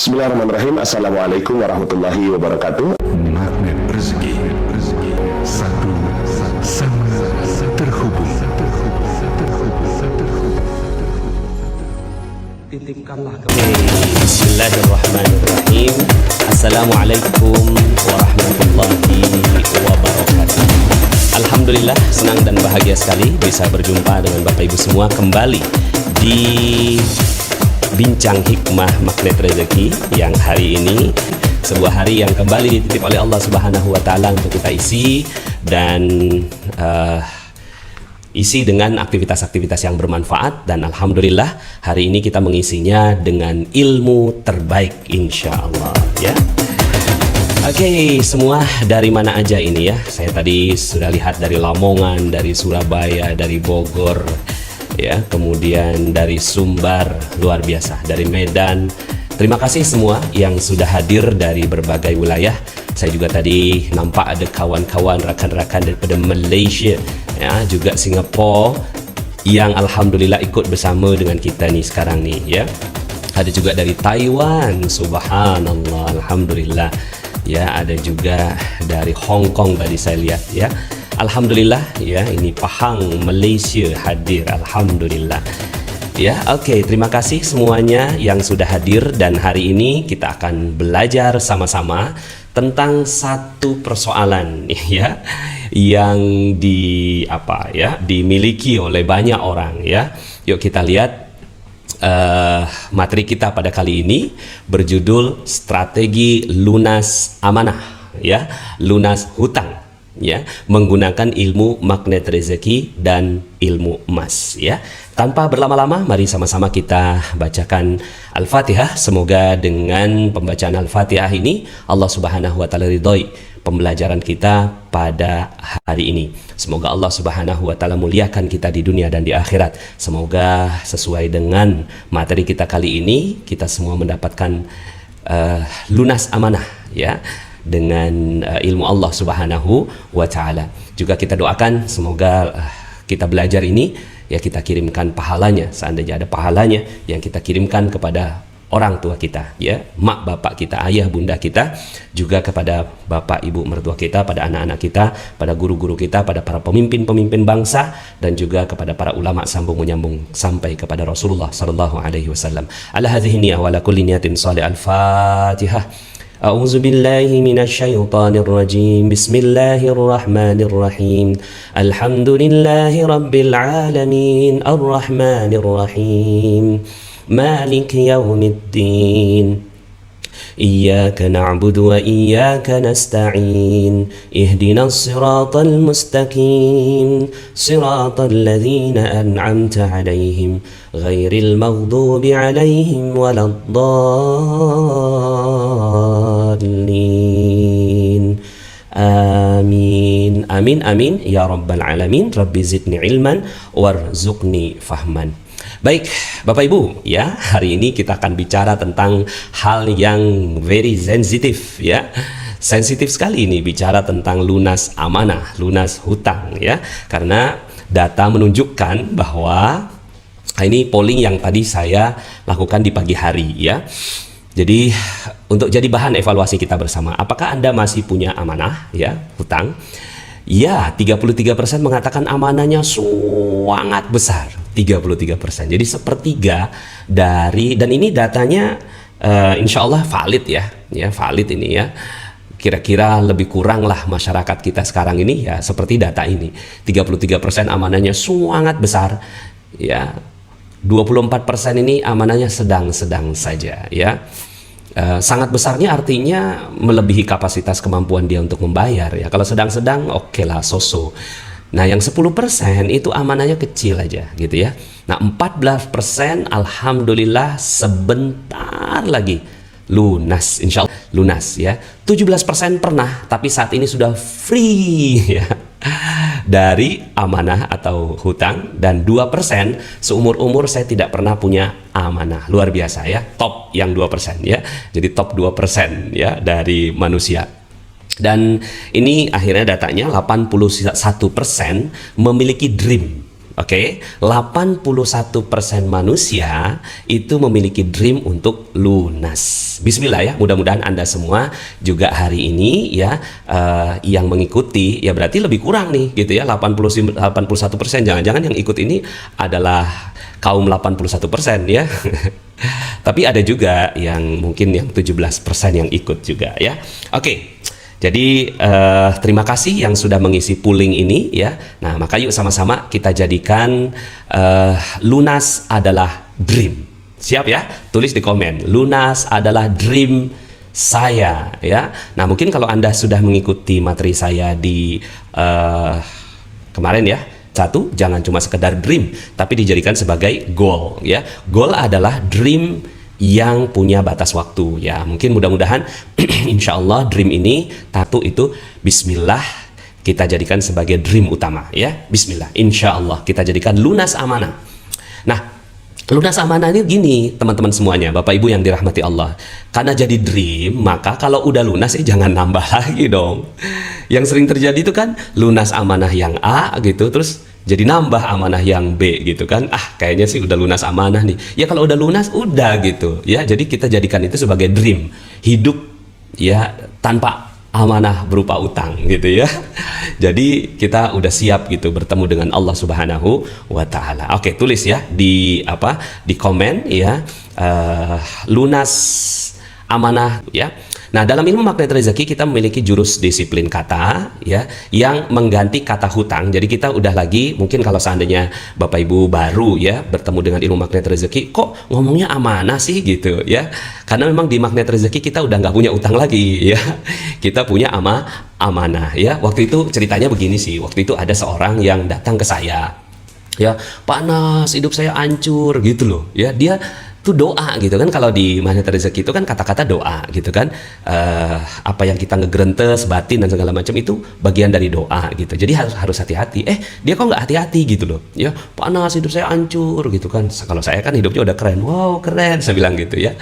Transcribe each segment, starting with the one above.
Bismillahirrahmanirrahim. Assalamualaikum warahmatullahi wabarakatuh. Magnet rezeki, satu sama terhubung. Titipkanlah Bismillahirrahmanirrahim. Assalamualaikum warahmatullahi wabarakatuh. Alhamdulillah, senang dan bahagia sekali bisa berjumpa dengan Bapak Ibu semua kembali di Bincang Hikmah Magnet Rezeki yang hari ini sebuah hari yang kembali dititip oleh Allah Subhanahu wa Ta'ala untuk kita isi dan isi dengan aktivitas-aktivitas yang bermanfaat, dan alhamdulillah hari ini kita mengisinya dengan ilmu terbaik insya Allah ya. Oke, semua dari mana aja ini ya? Saya tadi sudah lihat dari Lamongan, dari Surabaya, dari Bogor ya, kemudian dari Sumbar, luar biasa, dari Medan. Terima kasih semua yang sudah hadir dari berbagai wilayah. Saya juga tadi nampak ada kawan-kawan, rakan-rakan daripada Malaysia ya, juga Singapura yang alhamdulillah ikut bersama dengan kita nih sekarang nih ya. Ada juga dari Taiwan, subhanallah, alhamdulillah ya. Ada juga dari Hong Kong tadi saya lihat ya. Alhamdulillah ya, ini Pahang, Malaysia hadir, alhamdulillah. Ya, oke, terima kasih semuanya yang sudah hadir, dan hari ini kita akan belajar sama-sama tentang satu persoalan ya yang dimiliki oleh banyak orang ya. Yuk kita lihat materi kita pada kali ini berjudul strategi lunas amanah ya, lunas hutang ya, menggunakan ilmu magnet rezeki dan ilmu emas ya. Tanpa berlama-lama, mari sama-sama kita bacakan Al-Fatihah. Semoga dengan pembacaan Al-Fatihah ini Allah Subhanahu wa Ta'ala ridhoi pembelajaran kita pada hari ini. Semoga Allah Subhanahu wa Ta'ala muliakan kita di dunia dan di akhirat. Semoga sesuai dengan materi kita kali ini, kita semua mendapatkan lunas amanah ya, dengan ilmu Allah Subhanahu wa Ta'ala. Juga kita doakan semoga kita belajar ini ya, kita kirimkan pahalanya, seandainya ada pahalanya yang kita kirimkan kepada orang tua kita ya, mak bapak kita, ayah bunda kita, juga kepada bapak ibu mertua kita, pada anak-anak kita, pada guru-guru kita, pada para pemimpin-pemimpin bangsa, dan juga kepada para ulama sambung menyambung sampai kepada Rasulullah sallallahu alaihi wasallam. Ala hadhihi niyah wa ala kulli niyatin shalih. Al-Fatihah. أعوذ بالله من الشيطان الرجيم بسم الله الرحمن الرحيم الحمد لله رب العالمين الرحمن الرحيم مالك يوم الدين إياك نعبد وإياك نستعين اهدنا الصراط المستقيم صراط الذين أنعمت عليهم غير المغضوب عليهم ولا الضالين آمين آمين آمين يا رب العالمين ربي زدني علما وارزقني فهما. Baik, Bapak Ibu ya, hari ini kita akan bicara tentang hal yang very sensitif ya. Sensitif sekali ini bicara tentang lunas amanah, lunas hutang ya. Karena data menunjukkan bahwa ini polling yang tadi saya lakukan di pagi hari ya. Jadi untuk jadi bahan evaluasi kita bersama, apakah Anda masih punya amanah ya, hutang? Ya, 33% mengatakan amanahnya sangat besar, 33%. Jadi sepertiga dari, dan ini datanya insya Allah valid ya, valid ini ya. Kira-kira lebih kurang lah masyarakat kita sekarang ini ya seperti data ini. 33% amanahnya sangat besar ya. 24% ini amanahnya sedang-sedang saja ya. Sangat besarnya artinya melebihi kapasitas kemampuan dia untuk membayar ya. Kalau sedang-sedang oke lah, so-so. Nah yang 10% itu amanahnya kecil aja gitu ya. Nah 14% alhamdulillah sebentar lagi lunas, insya Allah lunas ya. 17% pernah, tapi saat ini sudah free ya dari amanah atau hutang, dan 2% seumur-umur saya tidak pernah punya amanah. Luar biasa ya, top yang 2% ya. Jadi top 2% ya dari manusia. Dan ini akhirnya datanya 81% memiliki dream Oke, 81% manusia itu memiliki dream untuk lunas. Bismillah ya, mudah-mudahan Anda semua juga hari ini ya yang mengikuti, ya berarti lebih kurang nih gitu ya, 81%. Jangan-jangan yang ikut ini adalah kaum 81% ya. Tapi ada juga yang mungkin yang 17% yang ikut juga ya. Oke. Jadi terima kasih yang sudah mengisi polling ini ya. Nah, maka yuk sama-sama kita jadikan lunas adalah dream. Siap ya? Tulis di komen. Lunas adalah dream saya ya. Nah, mungkin kalau Anda sudah mengikuti materi saya di kemarin ya. Satu, jangan cuma sekedar dream, tapi dijadikan sebagai goal ya. Goal adalah dream yang punya batas waktu ya. Mungkin mudah-mudahan insya Allah dream ini satu itu bismillah kita jadikan sebagai dream utama ya. Bismillah, insya Allah kita jadikan lunas amanah. Nah, lunas amanah ini gini teman-teman semuanya, Bapak Ibu yang dirahmati Allah. Karena jadi dream, maka kalau udah lunas jangan nambah lagi dong. Yang sering terjadi itu kan lunas amanah yang A gitu, terus jadi nambah amanah yang B gitu kan. Kayaknya sih udah lunas amanah nih. Ya kalau udah lunas udah gitu ya. Jadi kita jadikan itu sebagai dream. Hidup ya tanpa amanah berupa utang gitu ya. Jadi kita udah siap gitu bertemu dengan Allah Subhanahu wa taala. Oke, tulis ya di komen ya, lunas amanah ya. Nah, dalam ilmu magnet rezeki kita memiliki jurus disiplin kata ya yang mengganti kata hutang. Jadi kita udah lagi, mungkin kalau seandainya Bapak Ibu baru ya bertemu dengan ilmu magnet rezeki, kok ngomongnya amanah sih gitu ya. Karena memang di magnet rezeki kita udah nggak punya utang lagi ya. Kita punya amanah ya. Waktu itu ceritanya begini sih. Waktu itu ada seorang yang datang ke saya. Ya, Pak Nas, hidup saya hancur gitu loh. Ya, dia itu doa gitu kan. Kalau di magnet rezeki itu kan kata-kata doa gitu kan, apa yang kita ngegrentes batin dan segala macam itu bagian dari doa gitu. Jadi harus hati-hati. Dia kok nggak hati-hati gitu loh ya. Pak Nas, hidup saya hancur gitu kan. Kalau saya kan hidupnya udah keren. Wow, keren, saya bilang gitu ya.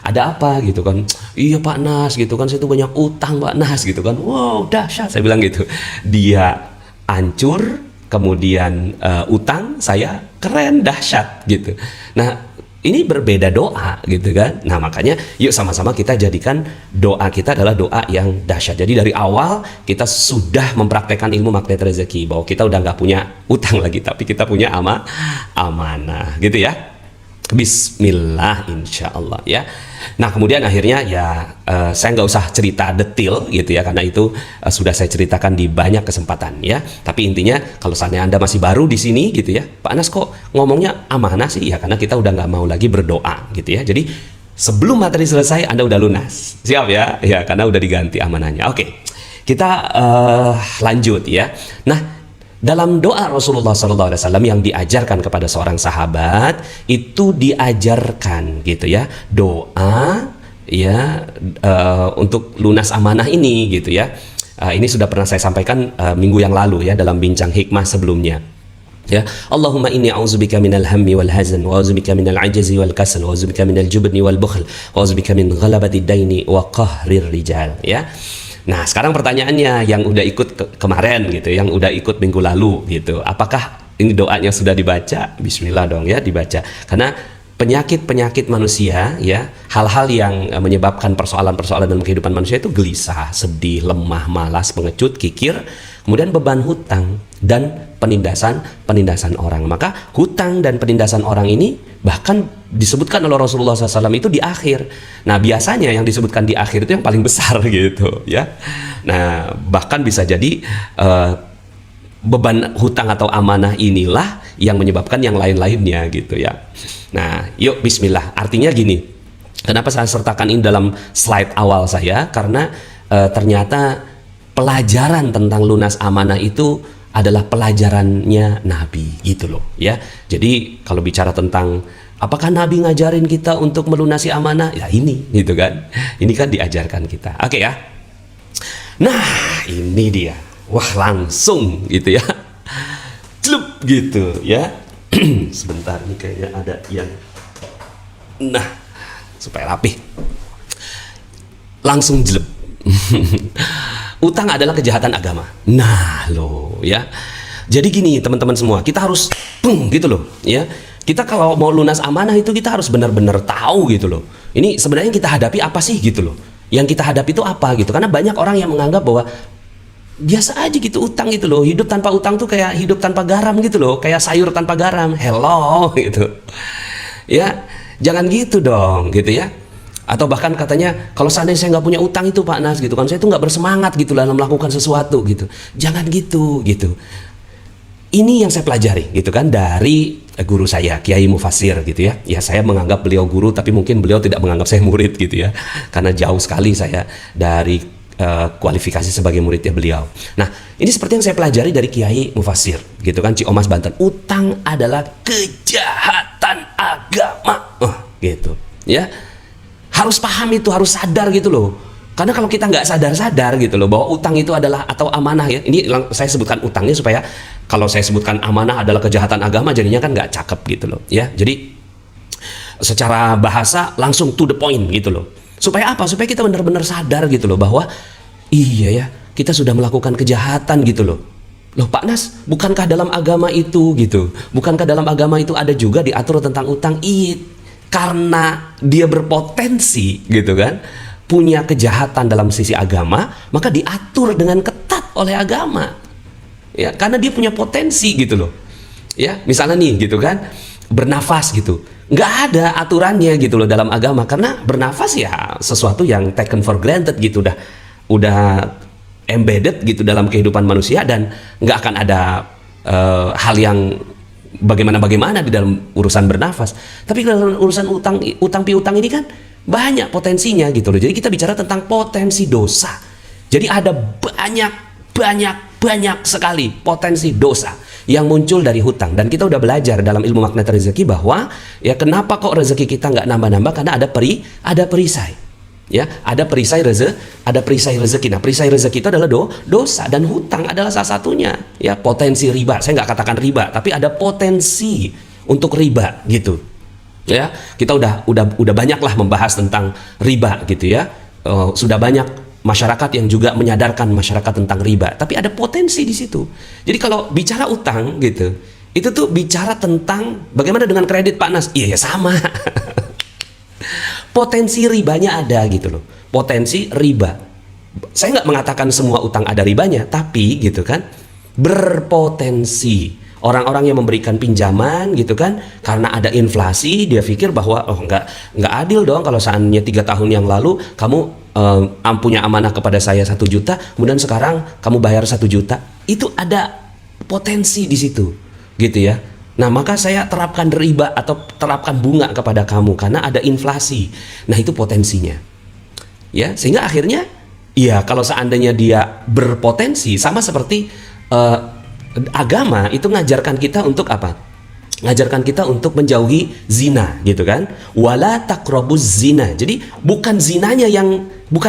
Ada apa gitu kan? Iya Pak Nas gitu kan, saya tuh banyak utang Pak Nas gitu kan. Wow, dahsyat, saya bilang gitu. Dia hancur, kemudian utang, saya keren, dahsyat gitu. Nah, ini berbeda doa gitu kan. Nah, makanya yuk sama-sama kita jadikan doa kita adalah doa yang dahsyat. Jadi dari awal kita sudah mempraktekkan ilmu magnet rezeki, bahwa kita udah nggak punya utang lagi, tapi kita punya amanah gitu ya. Bismillah insya Allah ya. Nah, kemudian akhirnya ya saya nggak usah cerita detail gitu ya, karena itu sudah saya ceritakan di banyak kesempatan ya. Tapi intinya kalau seandainya Anda masih baru di sini gitu ya, Pak Anas kok ngomongnya amanah sih ya, karena kita udah nggak mau lagi berdoa gitu ya. Jadi sebelum materi selesai Anda udah lunas, siap ya? Ya, karena udah diganti amanahnya. Oke, kita lanjut ya. Nah, dalam doa Rasulullah SAW yang diajarkan kepada seorang sahabat itu diajarkan gitu ya, doa ya untuk lunas amanah ini gitu ya. Ini sudah pernah saya sampaikan minggu yang lalu ya dalam bincang hikmah sebelumnya. Ya, Allahumma inni a'udzubika minal hammi wal hazan wa a'udzubika minal ajzi wal kasal wa a'udzubika minal jubni wal bukhl wa a'udzubika min ghalabati daini wa qahrir rijal ya. Nah, sekarang pertanyaannya yang udah ikut kemarin gitu, yang udah ikut minggu lalu gitu, apakah ini doanya sudah dibaca? Bismillah dong ya, dibaca. Karena penyakit-penyakit manusia ya, hal-hal yang menyebabkan persoalan-persoalan dalam kehidupan manusia itu gelisah, sedih, lemah, malas, pengecut, kikir, kemudian beban hutang dan penindasan orang. Maka hutang dan penindasan orang ini bahkan disebutkan oleh Rasulullah SAW itu di akhir. Nah, biasanya yang disebutkan di akhir itu yang paling besar gitu ya. Nah, bahkan bisa jadi beban hutang atau amanah inilah yang menyebabkan yang lain-lainnya gitu ya. Nah, yuk bismillah. Artinya gini, kenapa saya sertakan ini dalam slide awal saya? Karena ternyata pelajaran tentang lunas amanah itu adalah pelajarannya Nabi gitu loh ya. Jadi kalau bicara tentang apakah Nabi ngajarin kita untuk melunasi amanah, ya ini gitu kan. Ini kan diajarkan kita. Oke ya. Nah, ini dia. Wah, langsung gitu ya. Celup gitu ya. Sebentar nih kayaknya ada yang, nah, supaya rapih. Langsung jelek. Utang adalah kejahatan agama. Nah loh ya, Jadi gini teman-teman semua, kita harus gitu loh, ya. Kita kalau mau lunas amanah itu kita harus benar-benar tahu gitu loh. Ini sebenarnya kita hadapi apa sih gitu loh. Yang kita hadapi itu apa gitu. Karena banyak orang yang menganggap bahwa biasa aja gitu utang gitu loh. Hidup tanpa utang tuh kayak hidup tanpa garam gitu loh. Kayak sayur tanpa garam. Hello gitu. Ya, jangan gitu dong gitu ya. Atau bahkan katanya kalau seandainya saya nggak punya utang itu Pak Nas gitu kan, saya tuh nggak bersemangat gitu dalam melakukan sesuatu gitu. Jangan gitu gitu. Ini yang saya pelajari gitu kan dari guru saya Kiai Mufassir gitu ya. Ya saya menganggap beliau guru tapi mungkin beliau tidak menganggap saya murid gitu ya. Karena jauh sekali saya dari kualifikasi sebagai muridnya beliau. Nah ini seperti yang saya pelajari dari Kiai Mufassir gitu kan, Ciomas Banten. Utang adalah kejahatan agama gitu ya. Harus paham itu, harus sadar gitu loh. Karena kalau kita nggak sadar-sadar gitu loh bahwa utang itu adalah atau amanah ya. Ini saya sebutkan utangnya supaya kalau saya sebutkan amanah adalah kejahatan agama jadinya kan nggak cakep gitu loh ya. Jadi secara bahasa langsung to the point gitu loh. Supaya apa? Supaya kita benar-benar sadar gitu loh bahwa iya ya, kita sudah melakukan kejahatan gitu loh. Loh Pak Nas, bukankah dalam agama itu gitu? Bukankah dalam agama itu ada juga diatur tentang utang? Karena dia berpotensi gitu kan, punya kejahatan dalam sisi agama, maka diatur dengan ketat oleh agama. Ya, karena dia punya potensi gitu loh. Ya, misalnya nih gitu kan, bernafas gitu. Nggak ada aturannya gitu loh dalam agama, karena bernafas ya sesuatu yang taken for granted gitu, udah embedded gitu dalam kehidupan manusia, dan nggak akan ada hal yang bagaimana di dalam urusan bernafas. Tapi dalam urusan utang piutang ini kan banyak potensinya gitu loh. Jadi kita bicara tentang potensi dosa. Jadi ada banyak sekali potensi dosa yang muncul dari hutang. Dan kita udah belajar dalam ilmu magnet rezeki bahwa ya kenapa kok rezeki kita nggak nambah-nambah, karena ada perisai. Ya, ada perisai rezeki. Nah, perisai rezeki itu adalah dosa, dan hutang adalah salah satunya. Ya, potensi riba. Saya nggak katakan riba, tapi ada potensi untuk riba gitu. Ya, kita udah banyak lah membahas tentang riba gitu ya. Sudah banyak masyarakat yang juga menyadarkan masyarakat tentang riba, tapi ada potensi di situ. Jadi kalau bicara utang gitu, itu tuh bicara tentang bagaimana dengan kredit Pak Nas. Iya ya sama. Potensi ribanya ada gitu loh. Potensi riba. Saya nggak mengatakan semua utang ada ribanya, tapi gitu kan berpotensi. Orang-orang yang memberikan pinjaman gitu kan, karena ada inflasi dia pikir bahwa nggak adil dong kalau seandainya 3 tahun yang lalu kamu punya amanah kepada saya 1 juta, kemudian sekarang kamu bayar 1 juta. Itu ada potensi di situ gitu ya. Nah, maka saya terapkan riba atau terapkan bunga kepada kamu karena ada inflasi. Nah, itu potensinya. Ya, sehingga akhirnya ya kalau seandainya dia berpotensi, sama seperti agama itu ngajarkan kita untuk apa? Ngajarkan kita untuk menjauhi zina gitu kan. Wala taqrabuz zina. Jadi bukan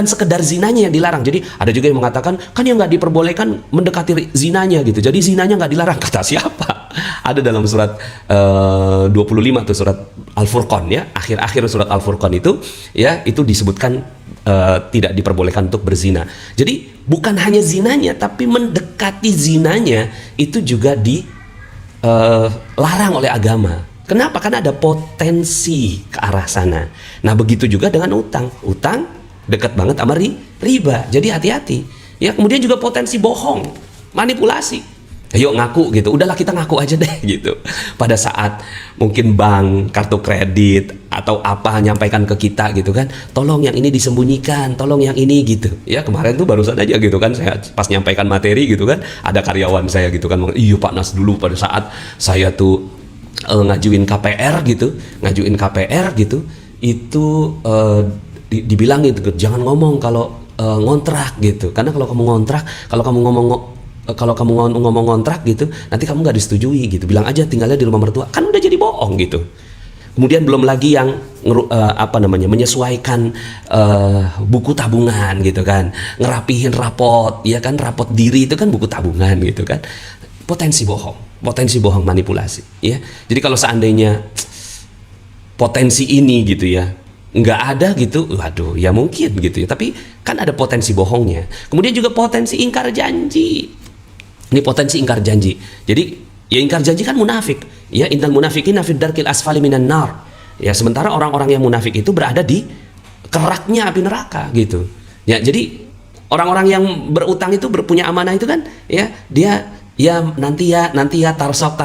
sekedar zinanya yang dilarang. Jadi ada juga yang mengatakan kan yang nggak diperbolehkan mendekati zinanya gitu. Jadi zinanya nggak dilarang. Kata siapa? Ada dalam surat 25 tuh, surat Al-Furqan ya, akhir-akhir surat Al-Furqan itu ya, itu disebutkan tidak diperbolehkan untuk berzina. Jadi bukan hanya zinanya, tapi mendekati zinanya itu juga dilarang oleh agama. Kenapa? Karena ada potensi ke arah sana. Nah begitu juga dengan utang dekat banget sama riba. Jadi hati-hati ya. Kemudian juga potensi bohong, manipulasi. Ayo ngaku gitu, udahlah kita ngaku aja deh gitu. Pada saat mungkin bank, kartu kredit atau apa nyampaikan ke kita gitu kan, tolong yang ini disembunyikan, tolong yang ini gitu. Ya kemarin tuh barusan aja gitu kan, saya pas nyampaikan materi gitu kan, ada karyawan saya gitu kan, iya Pak Nas dulu pada saat saya tuh ngajuin KPR gitu, itu dibilang gitu, jangan ngomong kalau ngontrak gitu, karena kalau kamu ngontrak, kalau kamu ngomong ngontrak gitu, nanti kamu nggak disetujui gitu. Bilang aja tinggalnya di rumah mertua, kan udah jadi bohong gitu. Kemudian belum lagi yang menyesuaikan buku tabungan gitu kan, ngerapihin rapot, ya kan, rapot diri itu kan buku tabungan gitu kan. Potensi bohong, manipulasi. Ya, jadi kalau seandainya potensi ini gitu ya nggak ada gitu, waduh ya mungkin gitu ya. Tapi kan ada potensi bohongnya. Kemudian juga potensi ingkar janji. Ini potensi ingkar janji. Jadi ya ingkar janji kan munafik. Ya, innal munafiqina fid darkil asfali minan nar. Ya, sementara orang-orang yang munafik itu berada di keraknya api neraka gitu. Ya, jadi orang-orang yang berutang itu berpunya amanah itu kan ya dia ya nanti ya tarsok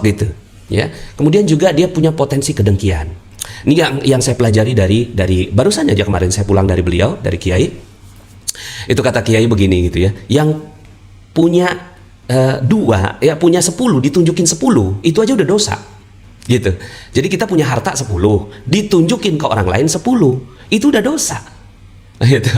gitu. Ya. Kemudian juga dia punya potensi kedengkian. Ini yang saya pelajari dari barusan aja kemarin saya pulang dari beliau, dari Kiai. Itu kata Kiai begini gitu ya. Yang punya dua, ya punya 10 ditunjukin 10, itu aja udah dosa. Gitu. Jadi kita punya harta 10, ditunjukin ke orang lain 10, itu udah dosa. Gitu.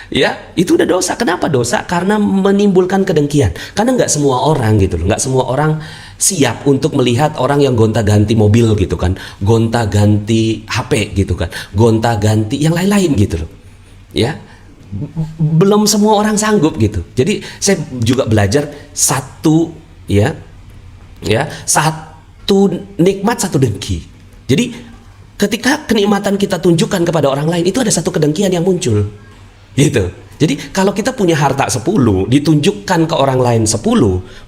Ya, itu udah dosa. Kenapa dosa? Karena menimbulkan kedengkian. Karena nggak semua orang gitu loh, nggak semua orang siap untuk melihat orang yang gonta-ganti mobil gitu kan, gonta-ganti HP gitu kan, gonta-ganti yang lain-lain gitu loh. Ya, belum semua orang sanggup gitu. Jadi saya juga belajar satu nikmat, satu dengki. Jadi ketika kenikmatan kita tunjukkan kepada orang lain, itu ada satu kedengkian yang muncul. Gitu. Jadi kalau kita punya harta 10 ditunjukkan ke orang lain 10,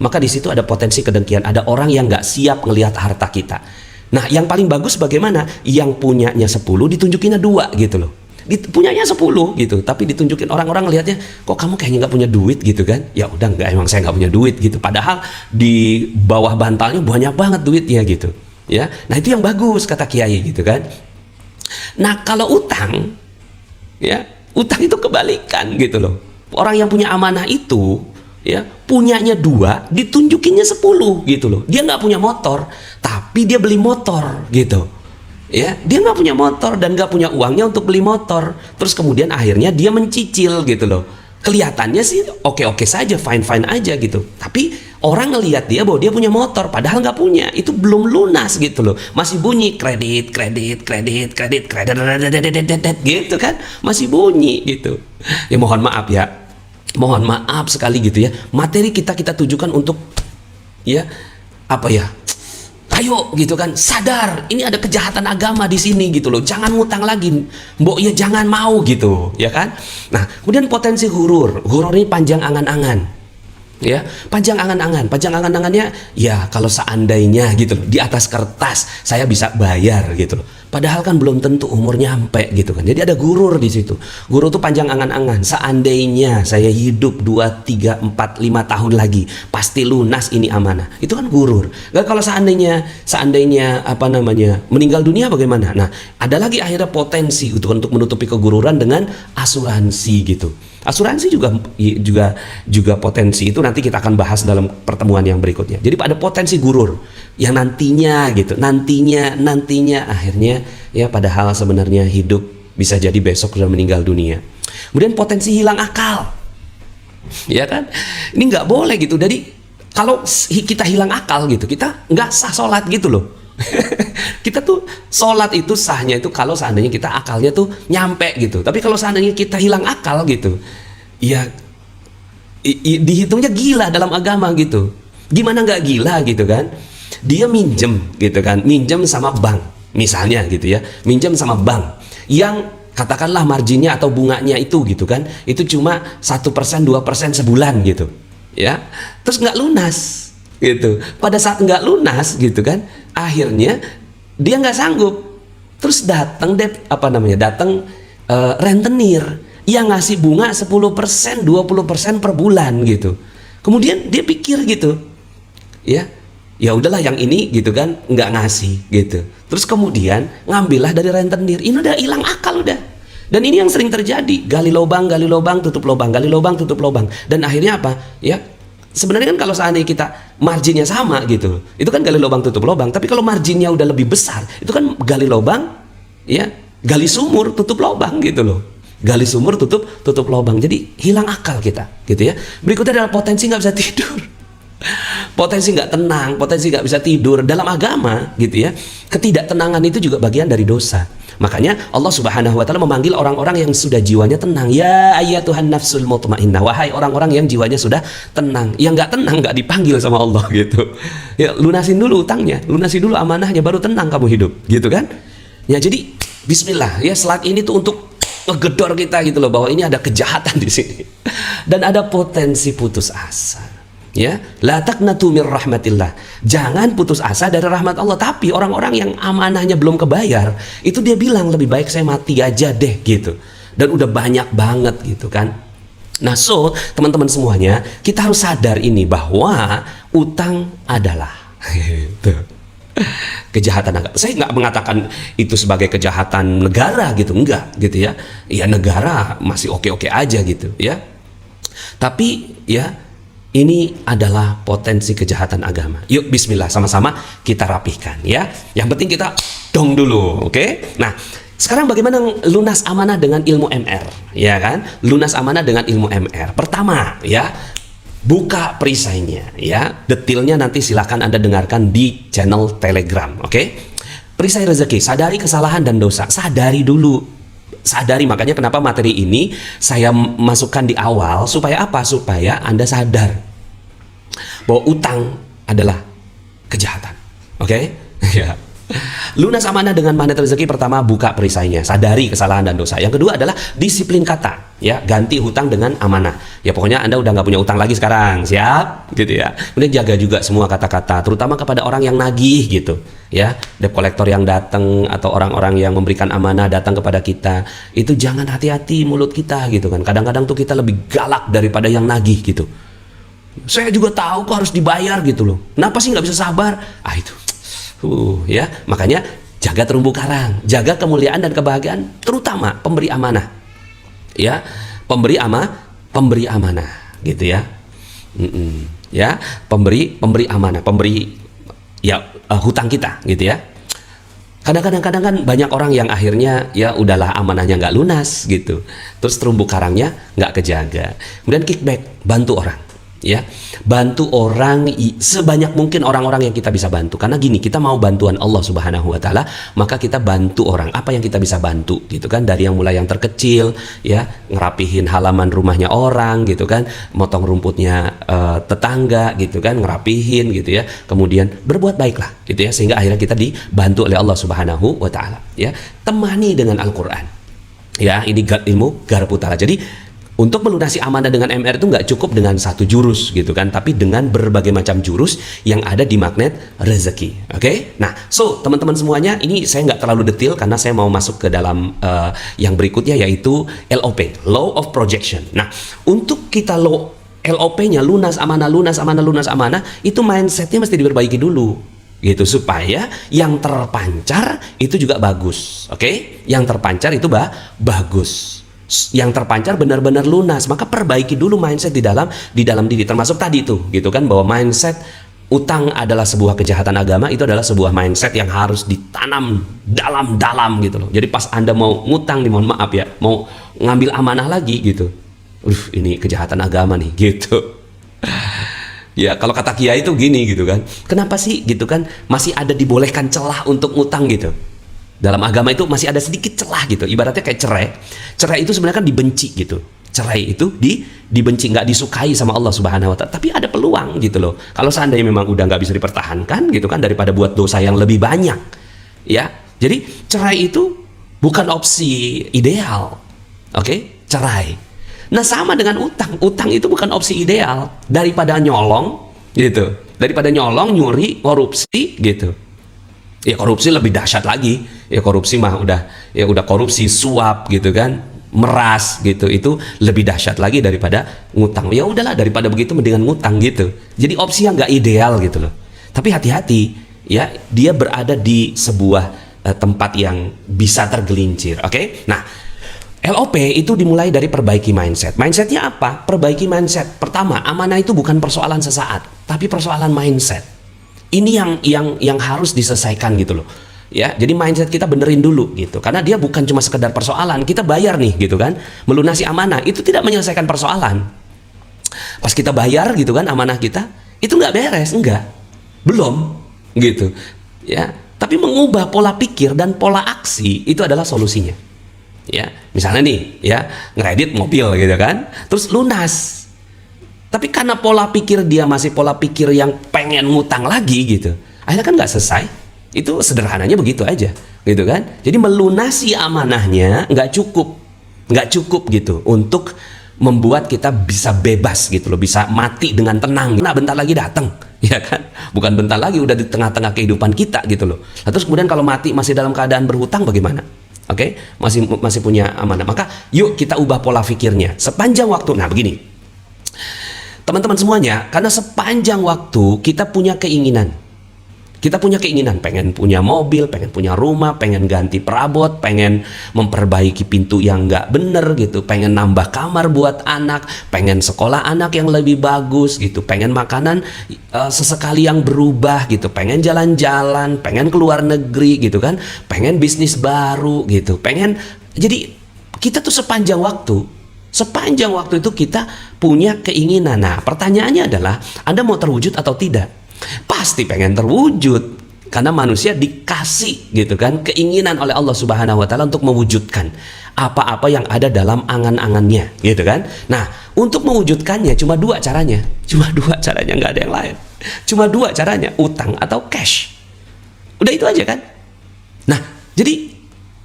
maka di situ ada potensi kedengkian. Ada orang yang nggak siap ngelihat harta kita. Nah, yang paling bagus bagaimana? Yang punyanya 10 ditunjukinnya 2 gitu loh. Punyanya 10 gitu, tapi ditunjukin orang-orang ngelihatnya, kok kamu kayaknya nggak punya duit gitu kan? Ya udah, nggak, emang saya nggak punya duit gitu. Padahal di bawah bantalnya banyak banget duitnya gitu. Ya, nah itu yang bagus kata Kiai gitu kan. Nah kalau utang, ya utang itu kebalikan gitu loh. Orang yang punya amanah itu, ya punyanya 2, ditunjukinnya 10 gitu loh. Dia nggak punya motor, tapi dia beli motor gitu. Ya, dia nggak punya motor dan nggak punya uangnya untuk beli motor. Terus kemudian akhirnya dia mencicil gitu loh. Kelihatannya sih oke-oke saja, fine-fine aja gitu. Tapi orang ngelihat dia bahwa dia punya motor, padahal nggak punya. Itu belum lunas gitu loh. Masih bunyi kredit gitu kan. Masih bunyi gitu. Ya mohon maaf ya. Mohon maaf sekali gitu ya. Materi kita tujukan untuk ya apa ya? Ayo gitu kan, sadar ini ada kejahatan agama di sini gitu loh. Jangan ngutang lagi, mbok ya jangan mau gitu, ya kan? Nah, kemudian potensi hurur. Hurur ini panjang angan-angan. Ya, panjang angan-angan. Panjang angan-angannya ya kalau seandainya gitu loh, di atas kertas saya bisa bayar gitu loh. Padahal kan belum tentu umur nyampe gitu kan. Jadi ada gurur di situ. Gurur itu panjang angan-angan. Seandainya saya hidup 2, 3, 4, 5 tahun lagi, pasti lunas ini amanah. Itu kan gurur. Nggak, kalau seandainya apa namanya meninggal dunia bagaimana? Nah, ada lagi akhirnya potensi untuk menutupi kegururan dengan asuransi gitu. Asuransi juga potensi itu nanti kita akan bahas dalam pertemuan yang berikutnya. Jadi ada potensi gurur yang nantinya akhirnya ya padahal sebenarnya hidup bisa jadi besok sudah meninggal dunia. Kemudian potensi hilang akal. Ya kan? Ini nggak boleh gitu. Jadi kalau kita hilang akal gitu, kita nggak sah sholat gitu loh. Kita tuh sholat itu sahnya itu kalau seandainya kita akalnya tuh nyampe gitu. Tapi kalau seandainya kita hilang akal gitu, ya dihitungnya gila dalam agama gitu. Gimana nggak gila gitu kan? Dia minjem gitu kan, minjem sama bank misalnya gitu ya, minjem sama bank yang katakanlah marginnya atau bunganya itu gitu kan, itu cuma 1%, 2% sebulan gitu, ya. Terus nggak lunas gitu. Pada saat nggak lunas gitu kan, akhirnya dia nggak sanggup. Terus datang rentenir yang ngasih bunga 10%, 20% per bulan gitu. Kemudian dia pikir gitu, ya udahlah yang ini gitu kan nggak ngasih gitu. Terus kemudian ngambillah dari rentenir. Ini udah hilang akal udah. Dan ini yang sering terjadi, gali lubang, tutup lubang, gali lubang, tutup lubang. Dan akhirnya apa? Ya, sebenarnya kan kalau seandainya kita marginnya sama gitu, itu kan gali lubang, tutup lubang. Tapi kalau marginnya udah lebih besar, itu kan gali lubang, ya, gali sumur, tutup lubang gitu loh. Gali sumur, tutup lubang. Jadi hilang akal kita, gitu ya. Berikutnya adalah potensi nggak bisa tidur. Potensi nggak tenang, potensi nggak bisa tidur. Dalam agama gitu ya, ketidaktenangan itu juga bagian dari dosa. Makanya Allah Subhanahu wa taala memanggil orang-orang yang sudah jiwanya tenang. Ya ayyatuhan nafsul mutmainnah, wahai orang-orang yang jiwanya sudah tenang. Yang nggak tenang nggak dipanggil sama Allah gitu. Ya, lunasin dulu utangnya, lunasin dulu amanahnya, baru tenang kamu hidup, gitu kan? Ya, jadi bismillah ya, salat ini tuh untuk ngegedor kita gitu loh, bahwa ini ada kejahatan di sini dan ada potensi putus asa. Ya, la taqnatu mir rahmatillah. Jangan putus asa dari rahmat Allah. Tapi orang-orang yang amanahnya belum kebayar, itu dia bilang lebih baik saya mati aja deh gitu. Dan udah banyak banget gitu kan. Nah, so teman-teman semuanya, kita harus sadar ini bahwa utang adalah kejahatan agama. Saya nggak mengatakan itu sebagai kejahatan negara gitu, enggak gitu ya. Ya negara masih oke-oke aja gitu ya. Tapi ya ini adalah potensi kejahatan agama. Yuk bismillah sama-sama kita rapihkan ya. Yang penting kita dong dulu, oke? Nah, sekarang bagaimana lunas amanah dengan ilmu MR, ya kan? Lunas amanah dengan ilmu MR. Pertama, ya, buka perisainya, ya. Detailnya nanti silakan Anda dengarkan di channel Telegram, oke? Perisai rezeki, sadari kesalahan dan dosa. Sadari dulu. Sadari, makanya kenapa materi ini saya masukkan di awal supaya apa? Supaya Anda sadar bahwa utang adalah kejahatan. Oke? Ya. Lunas amanah dengan magnet rezeki. Pertama, buka perisainya, sadari kesalahan dan dosa. Yang kedua adalah disiplin kata, ya, ganti hutang dengan amanah. Ya pokoknya Anda udah nggak punya utang lagi sekarang, siap, gitu ya. Kemudian jaga juga semua kata-kata, terutama kepada orang yang nagih gitu, ya, debt collector yang datang atau orang-orang yang memberikan amanah datang kepada kita, itu jangan hati-hati mulut kita gitu kan. Kadang-kadang tuh kita lebih galak daripada yang nagih gitu. Saya juga tahu kok harus dibayar gitu loh. Kenapa sih nggak bisa sabar? Ah itu. Ya, makanya jaga terumbu karang, jaga kemuliaan dan kebahagiaan, terutama pemberi amanah, ya, pemberi amanah, gitu ya, ya, pemberi amanah, pemberi ya hutang kita, gitu ya. Kadang-kadang kan banyak orang yang akhirnya ya udahlah amanahnya nggak lunas gitu, terus terumbu karangnya nggak kejaga, kemudian kickback, bantu orang. Ya, bantu orang sebanyak mungkin orang-orang yang kita bisa bantu. Karena gini, kita mau bantuan Allah Subhanahu wa taala, maka kita bantu orang. Apa yang kita bisa bantu gitu kan, dari yang mulai yang terkecil ya, ngerapihin halaman rumahnya orang gitu kan, motong rumputnya tetangga gitu kan, ngerapihin gitu ya. Kemudian berbuat baiklah gitu ya, sehingga akhirnya kita dibantu oleh Allah Subhanahu wa taala ya. Temani dengan Al-Qur'an. Ya, ini ilmu garap utara. Jadi untuk melunasi amanah dengan MR itu nggak cukup dengan satu jurus gitu kan, tapi dengan berbagai macam jurus yang ada di magnet rezeki. Oke? Nah, so teman-teman semuanya, ini saya nggak terlalu detail karena saya mau masuk ke dalam yang berikutnya, yaitu LOP, Law of Projection. Nah, untuk kita LOP-nya, lunas amanah, itu mindsetnya mesti diperbaiki dulu gitu, supaya yang terpancar itu juga bagus. Oke? Yang terpancar itu bagus. Yang terpancar benar-benar lunas, maka perbaiki dulu mindset di dalam diri, termasuk tadi tuh gitu kan, bahwa mindset utang adalah sebuah kejahatan agama, itu adalah sebuah mindset yang harus ditanam dalam-dalam gitu loh. Jadi pas Anda mau ngutang nih, mohon maaf ya, mau ngambil amanah lagi gitu, ini kejahatan agama nih gitu. Ya kalau kata kiai itu gini gitu kan, kenapa sih gitu kan masih ada dibolehkan celah untuk ngutang gitu. Dalam agama itu masih ada sedikit celah gitu, ibaratnya kayak cerai itu sebenarnya kan dibenci gitu. Cerai itu dibenci, nggak disukai sama Allah Subhanahu wa taala, tapi ada peluang gitu loh. Kalau seandainya memang udah nggak bisa dipertahankan gitu kan, daripada buat dosa yang lebih banyak ya. Jadi cerai itu bukan opsi ideal. Oke? Cerai. Nah, sama dengan utang itu bukan opsi ideal, daripada nyolong gitu, daripada nyolong, nyuri, korupsi gitu. Ya korupsi lebih dahsyat lagi. Ya korupsi mah udah korupsi, suap gitu kan, meras gitu, itu lebih dahsyat lagi daripada ngutang. Ya udahlah, daripada begitu mendingan ngutang gitu. Jadi opsi yang nggak ideal gitu loh. Tapi hati-hati ya, dia berada di sebuah tempat yang bisa tergelincir. Oke? Nah, LOP itu dimulai dari perbaiki mindset. Mindsetnya apa? Perbaiki mindset. Pertama, amanah itu bukan persoalan sesaat, tapi persoalan mindset. Ini yang harus diselesaikan gitu loh. Ya, jadi mindset kita benerin dulu gitu. Karena dia bukan cuma sekedar persoalan, kita bayar nih gitu kan. Melunasi amanah itu tidak menyelesaikan persoalan. Pas kita bayar gitu kan amanah kita, itu nggak beres, enggak. Belum gitu. Ya, tapi mengubah pola pikir dan pola aksi itu adalah solusinya. Ya, misalnya nih ya, ngeredit mobil gitu kan, terus lunas. Tapi karena pola pikir dia masih pola pikir yang pengen ngutang lagi gitu, akhirnya kan nggak selesai. Itu sederhananya begitu aja gitu kan. Jadi melunasi amanahnya nggak cukup nggak cukup gitu untuk membuat kita bisa bebas gitu loh, bisa mati dengan tenang. Nah, bentar lagi datang, ya kan? Bukan bentar lagi, udah di tengah-tengah kehidupan kita gitu loh. Nah, terus kemudian kalau mati masih dalam keadaan berhutang bagaimana? Oke, masih punya amanah. Maka yuk kita ubah pola pikirnya sepanjang waktu. Nah, begini, teman-teman semuanya, karena sepanjang waktu kita punya keinginan. Kita punya keinginan, pengen punya mobil, pengen punya rumah, pengen ganti perabot, pengen memperbaiki pintu yang nggak bener gitu, pengen nambah kamar buat anak, pengen sekolah anak yang lebih bagus gitu, pengen makanan sesekali yang berubah gitu, pengen jalan-jalan, pengen keluar negeri gitu kan, pengen bisnis baru gitu, pengen. Jadi kita tuh sepanjang waktu itu kita punya keinginan. Nah, pertanyaannya adalah, Anda mau terwujud atau tidak? Pasti pengen terwujud, karena manusia dikasih gitu kan keinginan oleh Allah Subhanahu wa taala untuk mewujudkan apa-apa yang ada dalam angan-angannya gitu kan. Nah, untuk mewujudkannya cuma dua caranya, nggak ada yang lain. Cuma dua caranya, utang atau cash. Udah itu aja kan. Nah, jadi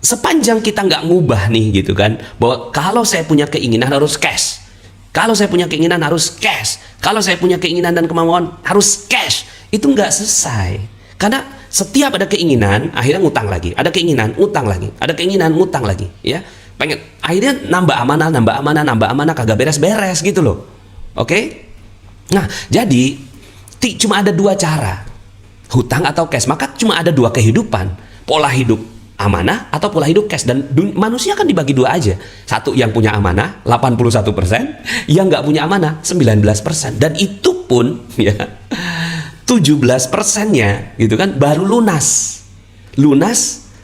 sepanjang kita nggak ngubah nih gitu kan, bahwa kalau saya punya keinginan harus cash, kalau saya punya keinginan harus cash, kalau saya punya keinginan dan kemauan harus cash, itu nggak selesai. Karena setiap ada keinginan, akhirnya ngutang lagi. Ada keinginan, ngutang lagi. Ada keinginan, ngutang lagi. Ya, pengen akhirnya nambah amanah, kagak beres-beres gitu loh. Oke? Nah, jadi cuma ada dua cara, hutang atau cash. Maka cuma ada dua kehidupan, pola hidup amanah atau pola hidup cash. Dan manusia kan dibagi dua aja. Satu yang punya amanah 81%, yang nggak punya amanah 19%. Dan itu pun ya 17%-nya gitu kan baru lunas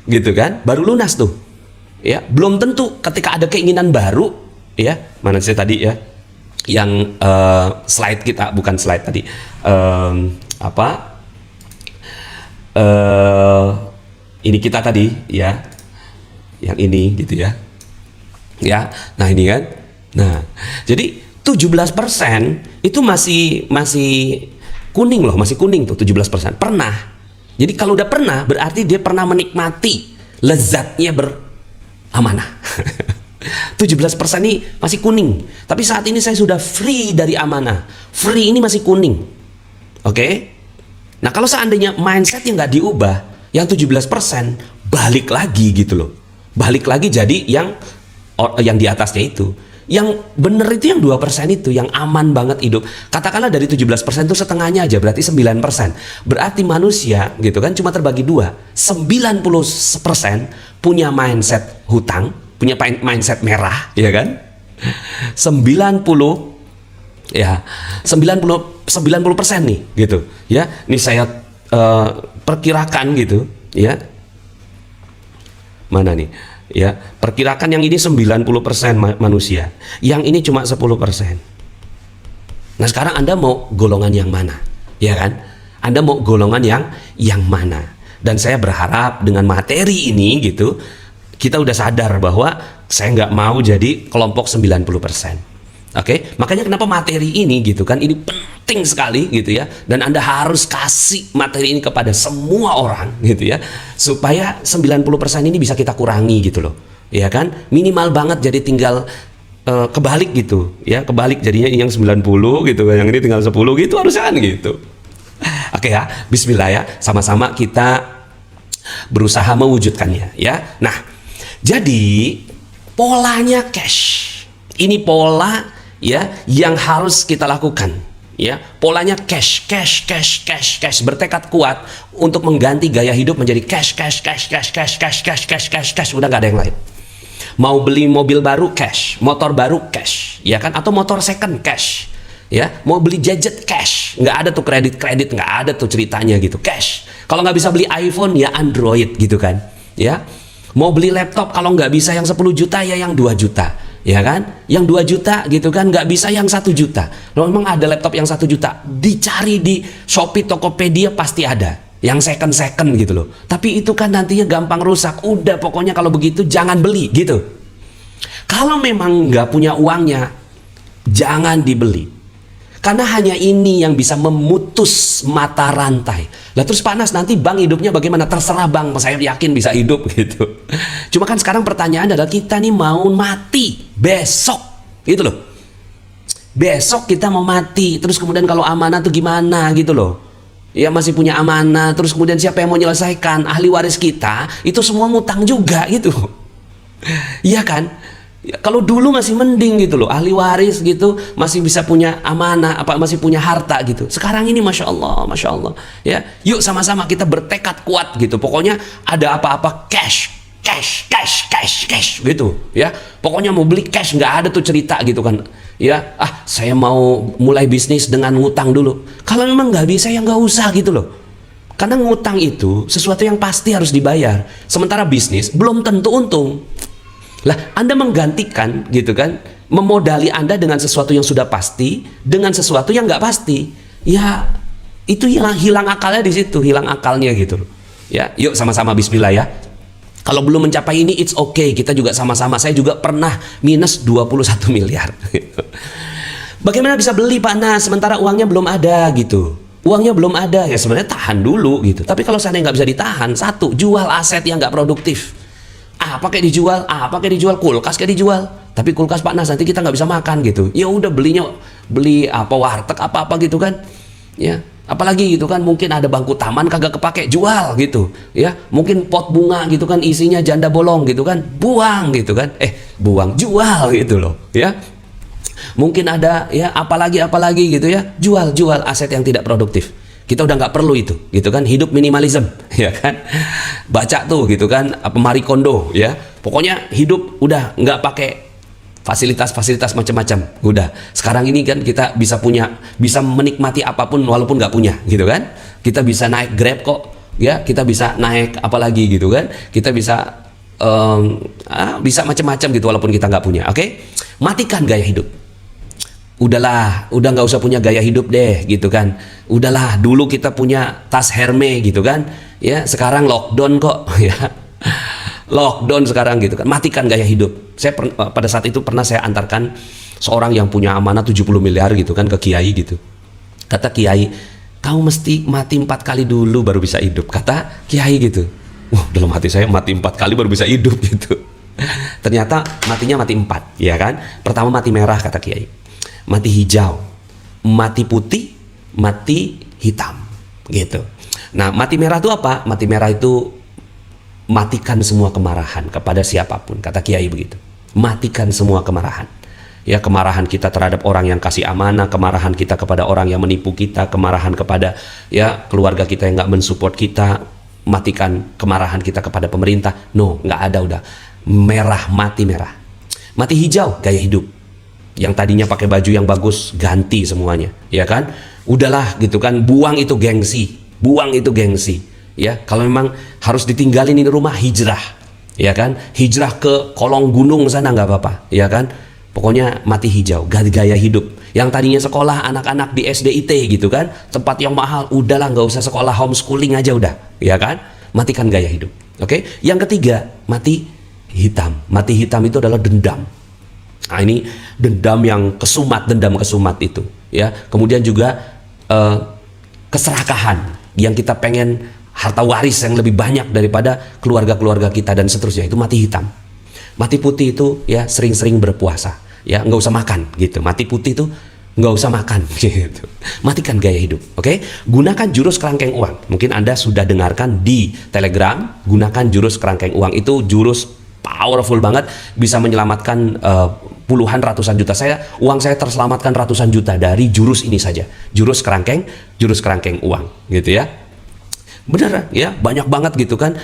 gitu kan, baru lunas tuh ya. Belum tentu ketika ada keinginan baru ya. Mana sih tadi ya yang slide kita, bukan slide tadi, ini kita tadi ya, yang ini gitu ya. Ya, nah ini kan. Nah, jadi 17% itu masih kuning loh, masih kuning tuh 17%. Pernah. Jadi kalau udah pernah berarti dia pernah menikmati lezatnya beramanah. 17% ini masih kuning. Tapi saat ini saya sudah free dari amanah. Free ini masih kuning. Oke? Nah, kalau seandainya mindset yang nggak diubah, yang 17% balik lagi gitu loh. Balik lagi jadi yang di atasnya itu. Yang bener itu yang 2% itu, yang aman banget hidup. Katakanlah dari 17% itu setengahnya aja, berarti 9%. Berarti manusia gitu kan cuma terbagi dua. 90% punya mindset hutang, punya mindset merah, ya kan? 90% nih gitu. Ya, ini saya perkirakan gitu, ya. Mana nih? Ya, perkirakan yang ini 90% manusia, yang ini cuma 10%. Nah, sekarang Anda mau golongan yang mana? Ya kan? Anda mau golongan yang mana? Dan saya berharap dengan materi ini gitu, kita udah sadar bahwa saya nggak mau jadi kelompok 90%. Oke, makanya kenapa materi ini gitu kan, ini penting sekali gitu ya, dan Anda harus kasih materi ini kepada semua orang gitu ya, supaya 90% ini bisa kita kurangi gitu loh, ya kan, minimal banget, jadi tinggal kebalik gitu ya, kebalik jadinya yang 90 gitu, yang ini tinggal 10 gitu, harusnya kan gitu. Oke ya, bismillah ya, sama-sama kita berusaha mewujudkannya ya. Nah, jadi polanya cash, ini pola ya yang harus kita lakukan ya. Polanya cash, bertekad kuat untuk mengganti gaya hidup menjadi cash, udah nggak ada yang lain. Mau beli mobil baru cash, motor baru cash, ya kan, atau motor second cash, ya. Mau beli gadget cash, nggak ada tuh kredit, nggak ada tuh ceritanya gitu, cash. Kalau nggak bisa beli iPhone ya Android gitu kan, ya. Mau beli laptop kalau nggak bisa yang 10 juta ya yang 2 juta. Ya kan, yang 2 juta gitu kan, nggak bisa yang 1 juta. Loh, memang ada laptop yang 1 juta, dicari di Shopee, Tokopedia pasti ada yang second gitu loh. Tapi itu kan nantinya gampang rusak. Udah, pokoknya kalau begitu jangan beli gitu. Kalau memang nggak punya uangnya, jangan dibeli. Karena hanya ini yang bisa memutus mata rantai. Lah terus Pak Nas, nanti Bang hidupnya bagaimana? Terserah Bang, saya yakin bisa hidup gitu. Cuma kan sekarang pertanyaan adalah kita nih mau mati besok, gitu loh. Besok kita mau mati, terus kemudian kalau amanah tuh gimana gitu loh. Ya masih punya amanah, terus kemudian siapa yang mau menyelesaikan? Ahli waris kita itu semua ngutang juga gitu. Iya kan? Ya, kalau dulu masih mending gitu loh, ahli waris gitu masih bisa punya amanah, masih punya harta gitu. Sekarang ini masya Allah, ya. Yuk sama-sama kita bertekad kuat gitu. Pokoknya ada apa-apa cash gitu, ya. Pokoknya mau beli cash, nggak ada tuh cerita gitu kan. Ya, saya mau mulai bisnis dengan ngutang dulu. Kalau memang nggak bisa ya nggak usah gitu loh. Karena ngutang itu sesuatu yang pasti harus dibayar. Sementara bisnis belum tentu untung. Lah, Anda menggantikan gitu kan, memodali Anda dengan sesuatu yang sudah pasti dengan sesuatu yang nggak pasti. Ya, itu hilang akalnya di situ, hilang akalnya gitu loh. Ya, yuk sama-sama bismillah ya. Kalau belum mencapai ini it's okay, kita juga sama-sama. Saya juga pernah minus 21 miliar. Bagaimana bisa beli Pak Nas sementara uangnya belum ada gitu. Uangnya belum ada, ya sebenarnya tahan dulu gitu. Tapi kalau seandainya nggak bisa ditahan, satu, jual aset yang nggak produktif. Pakai dijual, kulkas kayak dijual. Tapi kulkas Pak Nas nanti kita nggak bisa makan gitu. Ya udah beli warteg apa gitu kan. Ya, apalagi gitu kan, mungkin ada bangku taman kagak kepake, jual gitu. Ya, mungkin pot bunga gitu kan isinya janda bolong gitu kan, buang gitu kan. Jual gitu loh, ya. Mungkin ada ya apalagi gitu ya, jual aset yang tidak produktif. Kita udah nggak perlu itu gitu kan, hidup minimalism ya kan, baca tuh gitu kan Marie Kondo ya, pokoknya hidup udah nggak pakai fasilitas macam-macam. Udah sekarang ini kan kita bisa menikmati apapun walaupun nggak punya gitu kan. Kita bisa naik Grab kok ya, kita bisa naik apalagi gitu kan, kita bisa macam-macam gitu walaupun kita nggak punya. Oke? Matikan gaya hidup. Udah nggak usah punya gaya hidup deh gitu kan. Udahlah, dulu kita punya tas Hermes gitu kan ya, sekarang lockdown kok ya, lockdown sekarang gitu kan. Matikan gaya hidup. Saya pada saat itu pernah saya antarkan seorang yang punya amanah 70 miliar gitu kan ke kiai gitu. Kata kiai, kamu mesti mati 4 kali dulu baru bisa hidup, kata kiai gitu. Dalam hati saya, mati 4 kali baru bisa hidup gitu. Ternyata matinya mati 4 ya kan. Pertama mati merah kata kiai, mati hijau, mati putih, mati hitam gitu. Nah, mati merah itu apa? Mati merah itu matikan semua kemarahan kepada siapapun, kata kiai begitu. Matikan semua kemarahan. Ya, kemarahan kita terhadap orang yang kasih amanah, kemarahan kita kepada orang yang menipu kita, kemarahan kepada ya keluarga kita yang nggak mensupport kita, matikan kemarahan kita kepada pemerintah. No, nggak ada, udah merah, mati merah. Mati hijau, gaya hidup. Yang tadinya pakai baju yang bagus ganti semuanya, ya kan? Udahlah gitu kan, buang itu gengsi, ya. Kalau memang harus ditinggalin ini rumah, hijrah, ya kan? Hijrah ke kolong gunung sana nggak apa-apa, ya kan? Pokoknya mati hijau, gaya hidup. Yang tadinya sekolah anak-anak di SDIT gitu kan, tempat yang mahal, udahlah nggak usah sekolah, homeschooling aja udah, ya kan? Matikan gaya hidup. Oke? Yang ketiga, mati hitam. Mati hitam itu adalah dendam. Nah, ini dendam yang dendam kesumat itu, ya. Kemudian juga keserakahan, yang kita pengen harta waris yang lebih banyak daripada keluarga kita dan seterusnya, itu mati hitam. Mati putih itu ya sering-sering berpuasa, ya nggak usah makan gitu. Mati putih itu nggak usah makan gitu. Matikan gaya hidup, oke? Gunakan jurus kerangkeng uang. Mungkin Anda sudah dengarkan di Telegram. Gunakan jurus kerangkeng uang, itu jurus powerful banget, bisa menyelamatkan puluhan ratusan juta. Uang saya terselamatkan ratusan juta dari jurus ini saja, jurus kerangkeng uang gitu ya. Bener ya, banyak banget gitu kan,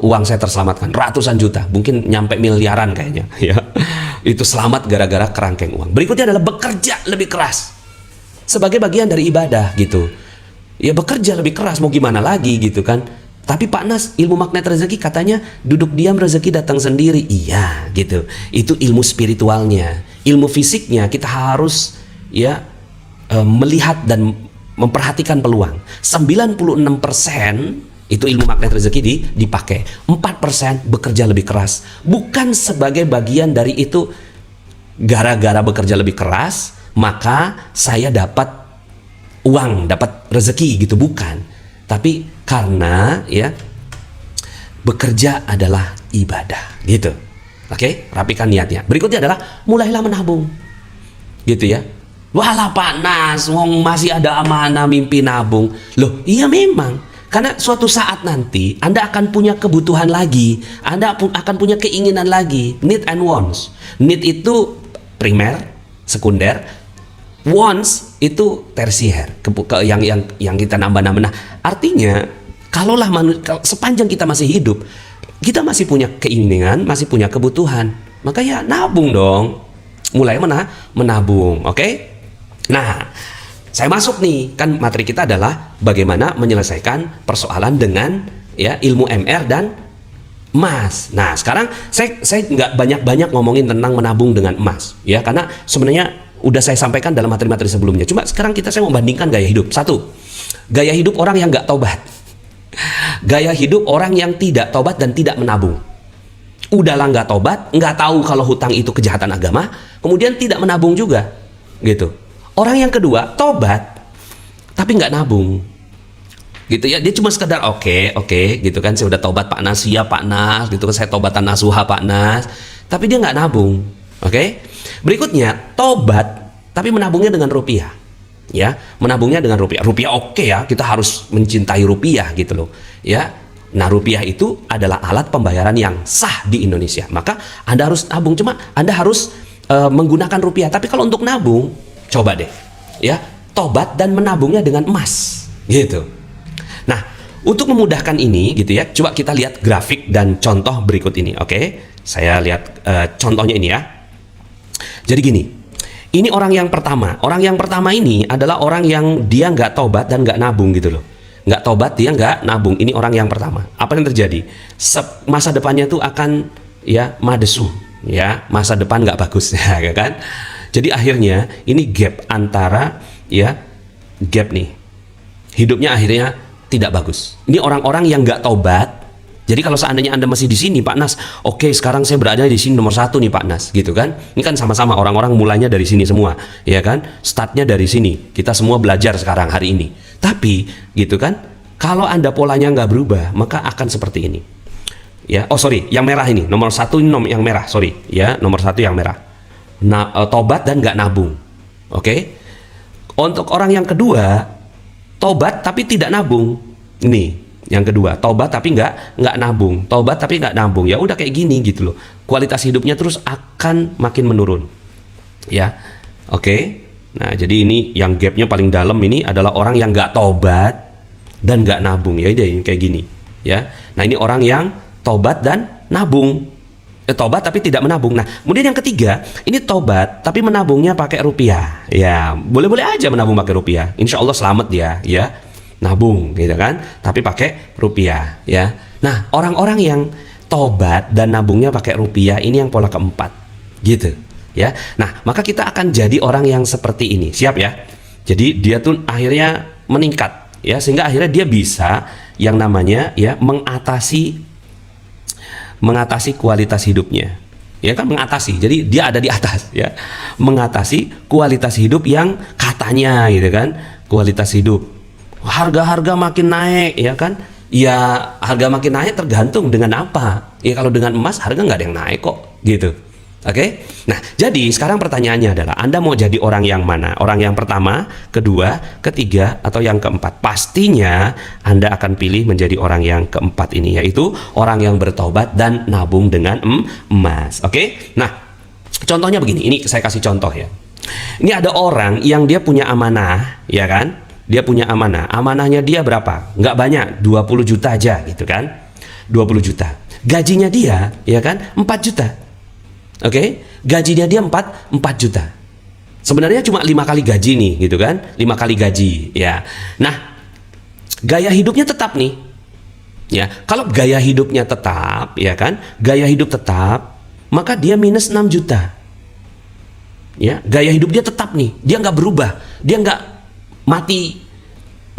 uang saya terselamatkan ratusan juta, mungkin nyampe miliaran kayaknya ya. Itu selamat gara-gara kerangkeng uang. Berikutnya adalah bekerja lebih keras sebagai bagian dari ibadah gitu ya. Bekerja lebih keras, mau gimana lagi gitu kan. Tapi Pak Nas, ilmu magnet rezeki katanya duduk diam rezeki datang sendiri. Iya gitu, itu ilmu spiritualnya. Ilmu fisiknya kita harus ya melihat dan memperhatikan peluang. 96% itu ilmu magnet rezeki dipakai. 4% bekerja lebih keras. Bukan sebagai bagian dari itu, gara-gara bekerja lebih keras maka saya dapat uang, dapat rezeki gitu, bukan. Tapi karena ya bekerja adalah ibadah gitu. Oke, rapikan niatnya. Berikutnya adalah mulailah menabung. Gitu ya. Walah Pak Nas, wong masih ada amanah mimpi nabung. Loh, iya memang. Karena suatu saat nanti Anda akan punya kebutuhan lagi, Anda akan punya keinginan lagi, need and wants. Need itu primer, sekunder, wants itu tersier, yang kita nambah-nambah. Nah, artinya kalaulah sepanjang kita masih hidup, kita masih punya keinginan, masih punya kebutuhan, maka ya nabung dong. Mulai menabung, oke? Nah, saya masuk nih, kan materi kita adalah bagaimana menyelesaikan persoalan dengan ya ilmu MR dan emas. Nah, sekarang saya nggak banyak-banyak ngomongin tentang menabung dengan emas, ya, karena sebenarnya udah saya sampaikan dalam materi-materi sebelumnya. Cuma sekarang saya mau bandingkan gaya hidup. Satu, gaya hidup orang yang nggak tobat, gaya hidup orang yang tidak tobat dan tidak menabung. Udahlah nggak tobat, nggak tahu kalau hutang itu kejahatan agama, kemudian tidak menabung juga, gitu. Orang yang kedua, tobat, tapi nggak nabung. Gitu ya, dia cuma sekedar oke, gitu kan, saya udah tobat Pak Nas, ya Pak Nas, gitu kan, saya tobatan nasuha Pak Nas, tapi dia nggak nabung, oke? Berikutnya, tobat, tapi menabungnya dengan rupiah, ya, menabungnya dengan rupiah. Rupiah oke ya, kita harus mencintai rupiah gitu loh, ya. Nah, rupiah itu adalah alat pembayaran yang sah di Indonesia, maka Anda harus nabung, cuma Anda harus menggunakan rupiah. Tapi kalau untuk nabung, coba deh, ya, tobat dan menabungnya dengan emas, gitu. Nah, untuk memudahkan ini, gitu ya, coba kita lihat grafik dan contoh berikut ini, oke? Saya lihat contohnya ini ya. Jadi gini, ini orang yang pertama. Orang yang pertama ini adalah orang yang dia nggak tobat dan nggak nabung gitu loh. Nggak tobat, dia nggak nabung. Ini orang yang pertama. Apa yang terjadi? Masa depannya tuh akan ya madesu, ya, masa depan nggak bagus, ya kan? Jadi akhirnya ini gap antara ya gap nih, hidupnya akhirnya tidak bagus. Ini orang-orang yang nggak tobat. Jadi kalau seandainya Anda masih di sini Pak Nas, oke, sekarang saya berada di sini nomor 1 nih Pak Nas, gitu kan? Ini kan sama-sama orang-orang mulainya dari sini semua, ya kan? Startnya dari sini. Kita semua belajar sekarang hari ini. Tapi gitu kan? Kalau Anda polanya nggak berubah, maka akan seperti ini. Ya, oh sorry, yang merah ini nomor 1 ini yang merah, sorry, ya, nomor 1 yang merah. Nah, tobat dan nggak nabung, oke? Untuk orang yang kedua, tobat tapi tidak nabung. Ini yang kedua, tobat tapi nggak nabung, tobat tapi nggak nabung. Ya udah kayak gini gitu loh. Kualitas hidupnya terus akan makin menurun, ya, oke? Nah, jadi ini yang gapnya paling dalam ini adalah orang yang nggak tobat dan nggak nabung. Ya ini kayak gini, ya. Nah, ini orang yang tobat dan nabung. Tobat tapi tidak menabung. Nah, kemudian yang ketiga, ini tobat tapi menabungnya pakai rupiah. Ya, boleh-boleh aja menabung pakai rupiah. Insya Allah selamat dia, ya. Nabung, gitu kan? Tapi pakai rupiah, ya. Nah, orang-orang yang tobat dan nabungnya pakai rupiah ini yang pola keempat, gitu, ya. Nah, maka kita akan jadi orang yang seperti ini. Siap ya? Jadi dia tuh akhirnya meningkat, ya, sehingga akhirnya dia bisa yang namanya ya mengatasi kualitas hidupnya, ya kan, mengatasi. Jadi dia ada di atas, ya, mengatasi kualitas hidup yang katanya gitu kan, kualitas hidup, harga-harga makin naik, ya kan, ya harga makin naik tergantung dengan apa, ya, kalau dengan emas harga nggak ada yang naik kok, gitu. Oke? Nah, jadi sekarang pertanyaannya adalah Anda mau jadi orang yang mana? Orang yang pertama, kedua, ketiga, atau yang keempat? Pastinya Anda akan pilih menjadi orang yang keempat ini, yaitu orang yang bertobat dan nabung dengan emas. Oke? Nah, contohnya begini, ini saya kasih contoh ya. Ini ada orang yang dia punya amanah, ya kan? Dia punya amanah. Amanahnya dia berapa? Nggak banyak, 20 juta aja gitu kan? 20 juta. Gajinya dia, ya kan? 4 juta. Oke, gajinya dia 4 juta. Sebenarnya cuma 5 kali gaji nih, gitu kan? 5 kali gaji, ya. Nah, gaya hidupnya tetap nih, ya. Kalau gaya hidupnya tetap, ya kan? Gaya hidup tetap, maka dia minus 6 juta. Ya, gaya hidup dia tetap nih, dia nggak berubah, dia nggak mati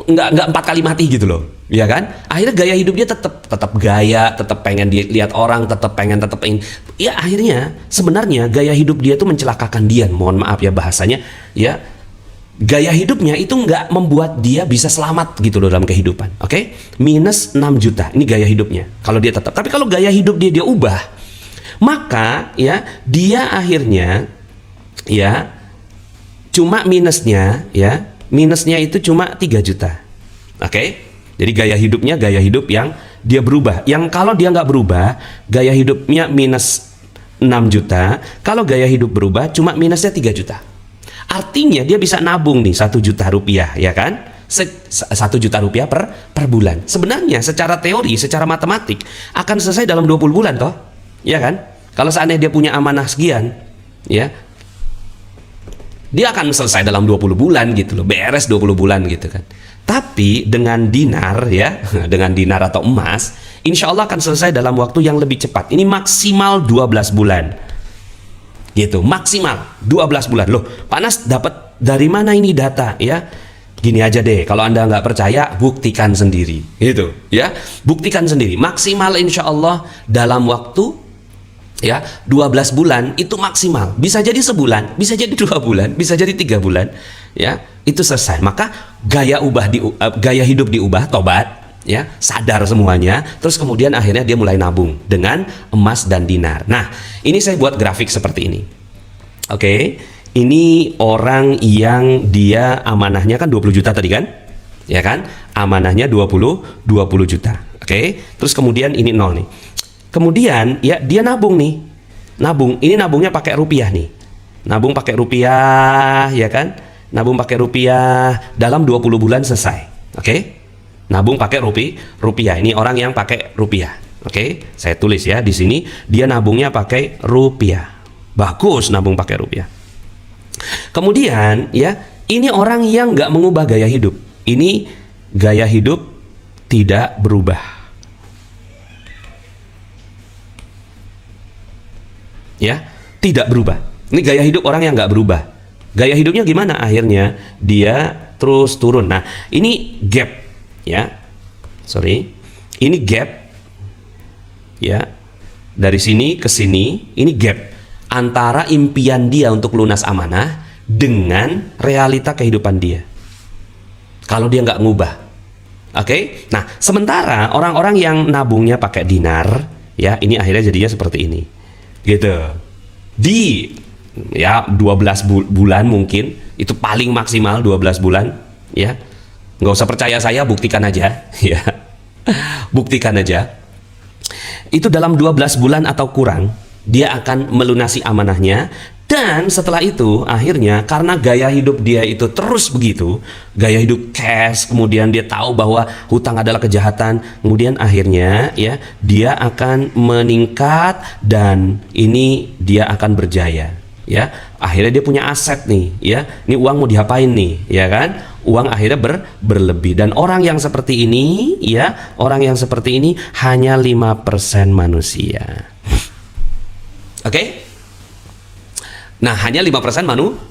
nggak 4 kali mati gitu loh, ya kan? Akhirnya gaya hidup dia tetap gaya, tetap pengen dilihat orang, tetap pengen. Ya akhirnya sebenarnya gaya hidup dia tuh mencelakakan dia. Mohon maaf ya bahasanya, ya. Gaya hidupnya itu nggak membuat dia bisa selamat gitu loh dalam kehidupan. Oke? Minus 6 juta. Ini gaya hidupnya. Kalau dia tetap. Tapi kalau gaya hidup dia ubah, maka ya dia akhirnya ya cuma minusnya itu cuma 3 juta. Oke? Jadi gaya hidup yang dia berubah. Yang kalau dia nggak berubah, gaya hidupnya minus 6 juta. Kalau gaya hidup berubah, cuma minusnya 3 juta. Artinya dia bisa nabung nih 1 juta rupiah, ya kan? 1 juta rupiah per bulan. Sebenarnya secara teori, secara matematik akan selesai dalam 20 bulan toh, ya kan? Kalau seandainya dia punya amanah sekian, ya, dia akan selesai dalam 20 bulan gitu loh, beres 20 bulan gitu kan. Tapi dengan dinar ya, dengan dinar atau emas, insya Allah akan selesai dalam waktu yang lebih cepat. Ini maksimal 12 bulan. Gitu, maksimal 12 bulan. Loh, Pak Nas dapat dari mana ini data ya? Gini aja deh, kalau Anda nggak percaya, buktikan sendiri. Gitu, ya. Buktikan sendiri. Maksimal insya Allah dalam waktu ya 12 bulan itu maksimal. Bisa jadi sebulan, bisa jadi 2 bulan, bisa jadi 3 bulan. Ya, itu selesai. Maka gaya hidup diubah, tobat. Ya, sadar semuanya, terus kemudian akhirnya dia mulai nabung dengan emas dan dinar. Nah, ini saya buat grafik seperti ini. Oke, ini orang yang dia amanahnya kan 20 juta tadi kan? Ya kan? Amanahnya 20 juta. Oke, terus kemudian ini 0 nih. Kemudian ya dia nabung nih. Nabung, ini nabungnya pakai rupiah nih. Nabung pakai rupiah, ya kan? Nabung pakai rupiah dalam 20 bulan selesai. Oke? Nabung pakai rupiah. Ini orang yang pakai rupiah. Oke, saya tulis ya di sini. Dia nabungnya pakai rupiah. Bagus nabung pakai rupiah. Kemudian ya, ini orang yang nggak mengubah gaya hidup. Ini gaya hidup tidak berubah. Ya, tidak berubah. Ini gaya hidup orang yang nggak berubah. Gaya hidupnya gimana? Akhirnya dia terus turun. Nah, ini gap. Ya, sorry, ini gap ya, dari sini ke sini, ini gap antara impian dia untuk lunas amanah dengan realita kehidupan dia kalau dia nggak ngubah. Oke? Nah, sementara orang-orang yang nabungnya pakai dinar ya, ini akhirnya jadinya seperti ini gitu. Di ya 12 bulan mungkin, itu paling maksimal 12 bulan ya. Nggak usah percaya saya, buktikan aja ya. Buktikan aja. Itu dalam 12 bulan atau kurang dia akan melunasi amanahnya. Dan setelah itu akhirnya karena gaya hidup dia itu terus begitu, gaya hidup cash, kemudian dia tahu bahwa hutang adalah kejahatan, kemudian akhirnya ya dia akan meningkat dan ini dia akan berjaya. Ya, akhirnya dia punya aset nih, ya. Ini uang mau diapain nih, ya kan? Uang akhirnya berlebih. Dan orang yang seperti ini, ya, orang yang seperti ini hanya 5% manusia. Oke? Nah, hanya 5%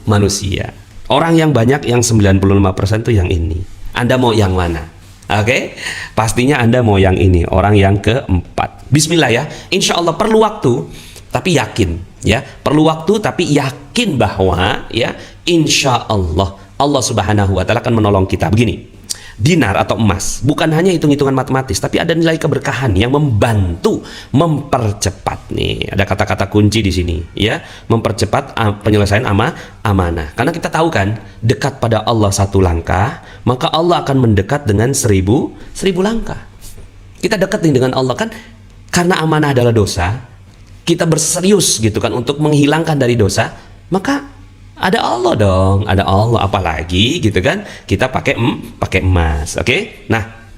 manusia. Orang yang banyak yang 95% itu yang ini. Anda mau yang mana? Oke? Pastinya Anda mau yang ini, orang yang keempat. Bismillah ya. Insya Allah perlu waktu, tapi yakin. Ya, perlu waktu tapi yakin bahwa ya insya Allah Allah Subhanahu wa Ta'ala akan menolong kita. Begini, dinar atau emas bukan hanya hitung-hitungan matematis, tapi ada nilai keberkahan yang membantu mempercepat nih. Ada kata-kata kunci di sini ya, mempercepat penyelesaian amanah. Karena kita tahu kan, dekat pada Allah 1 langkah, maka Allah akan mendekat dengan 1000 langkah. Kita dekat nih dengan Allah kan, karena amanah adalah dosa. Kita berserius gitu kan untuk menghilangkan dari dosa, maka ada Allah dong, ada Allah. Apalagi gitu kan, kita pakai emas. Oke? Nah,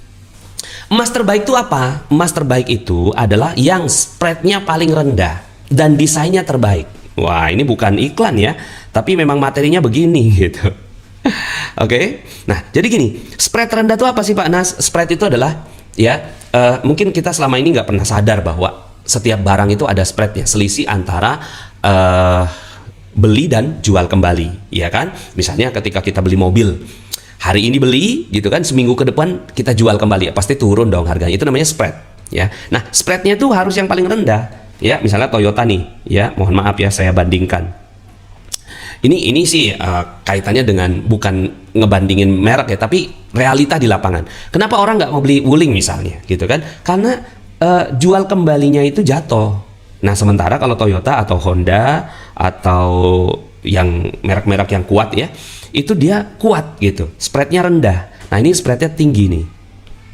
emas terbaik itu apa? Emas terbaik itu adalah yang spreadnya paling rendah dan desainnya terbaik. Wah, ini bukan iklan ya, tapi memang materinya begini gitu. Oke? Nah, jadi gini, spread rendah itu apa sih Pak Nas? Spread itu adalah ya, mungkin kita selama ini nggak pernah sadar bahwa setiap barang itu ada spreadnya, selisih antara beli dan jual kembali, ya kan? Misalnya ketika kita beli mobil, Hari ini beli gitu kan, seminggu ke depan kita jual kembali, pasti turun dong harganya. Itu namanya spread ya. Nah, spreadnya tuh harus yang paling rendah ya. Misalnya Toyota nih ya, mohon maaf ya saya bandingkan. Ini sih kaitannya dengan bukan ngebandingin merek ya, tapi realita di lapangan. Kenapa orang nggak mau beli Wuling misalnya gitu kan? Karena jual kembalinya itu jatuh. Nah, sementara kalau Toyota atau Honda atau yang merek-merek yang kuat ya, itu dia kuat gitu, spreadnya rendah. Nah, ini spreadnya tinggi nih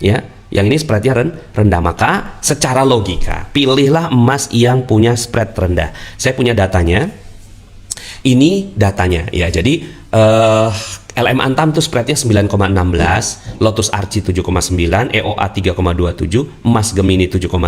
ya, yang ini spreadnya rendah. Maka secara logika pilihlah emas yang punya spread rendah. Saya punya datanya, ini datanya ya. Jadi LM Antam tuh spreadnya 9,16, Lotus Arci 7,9, EOA 3,27, emas Gemini 7,5,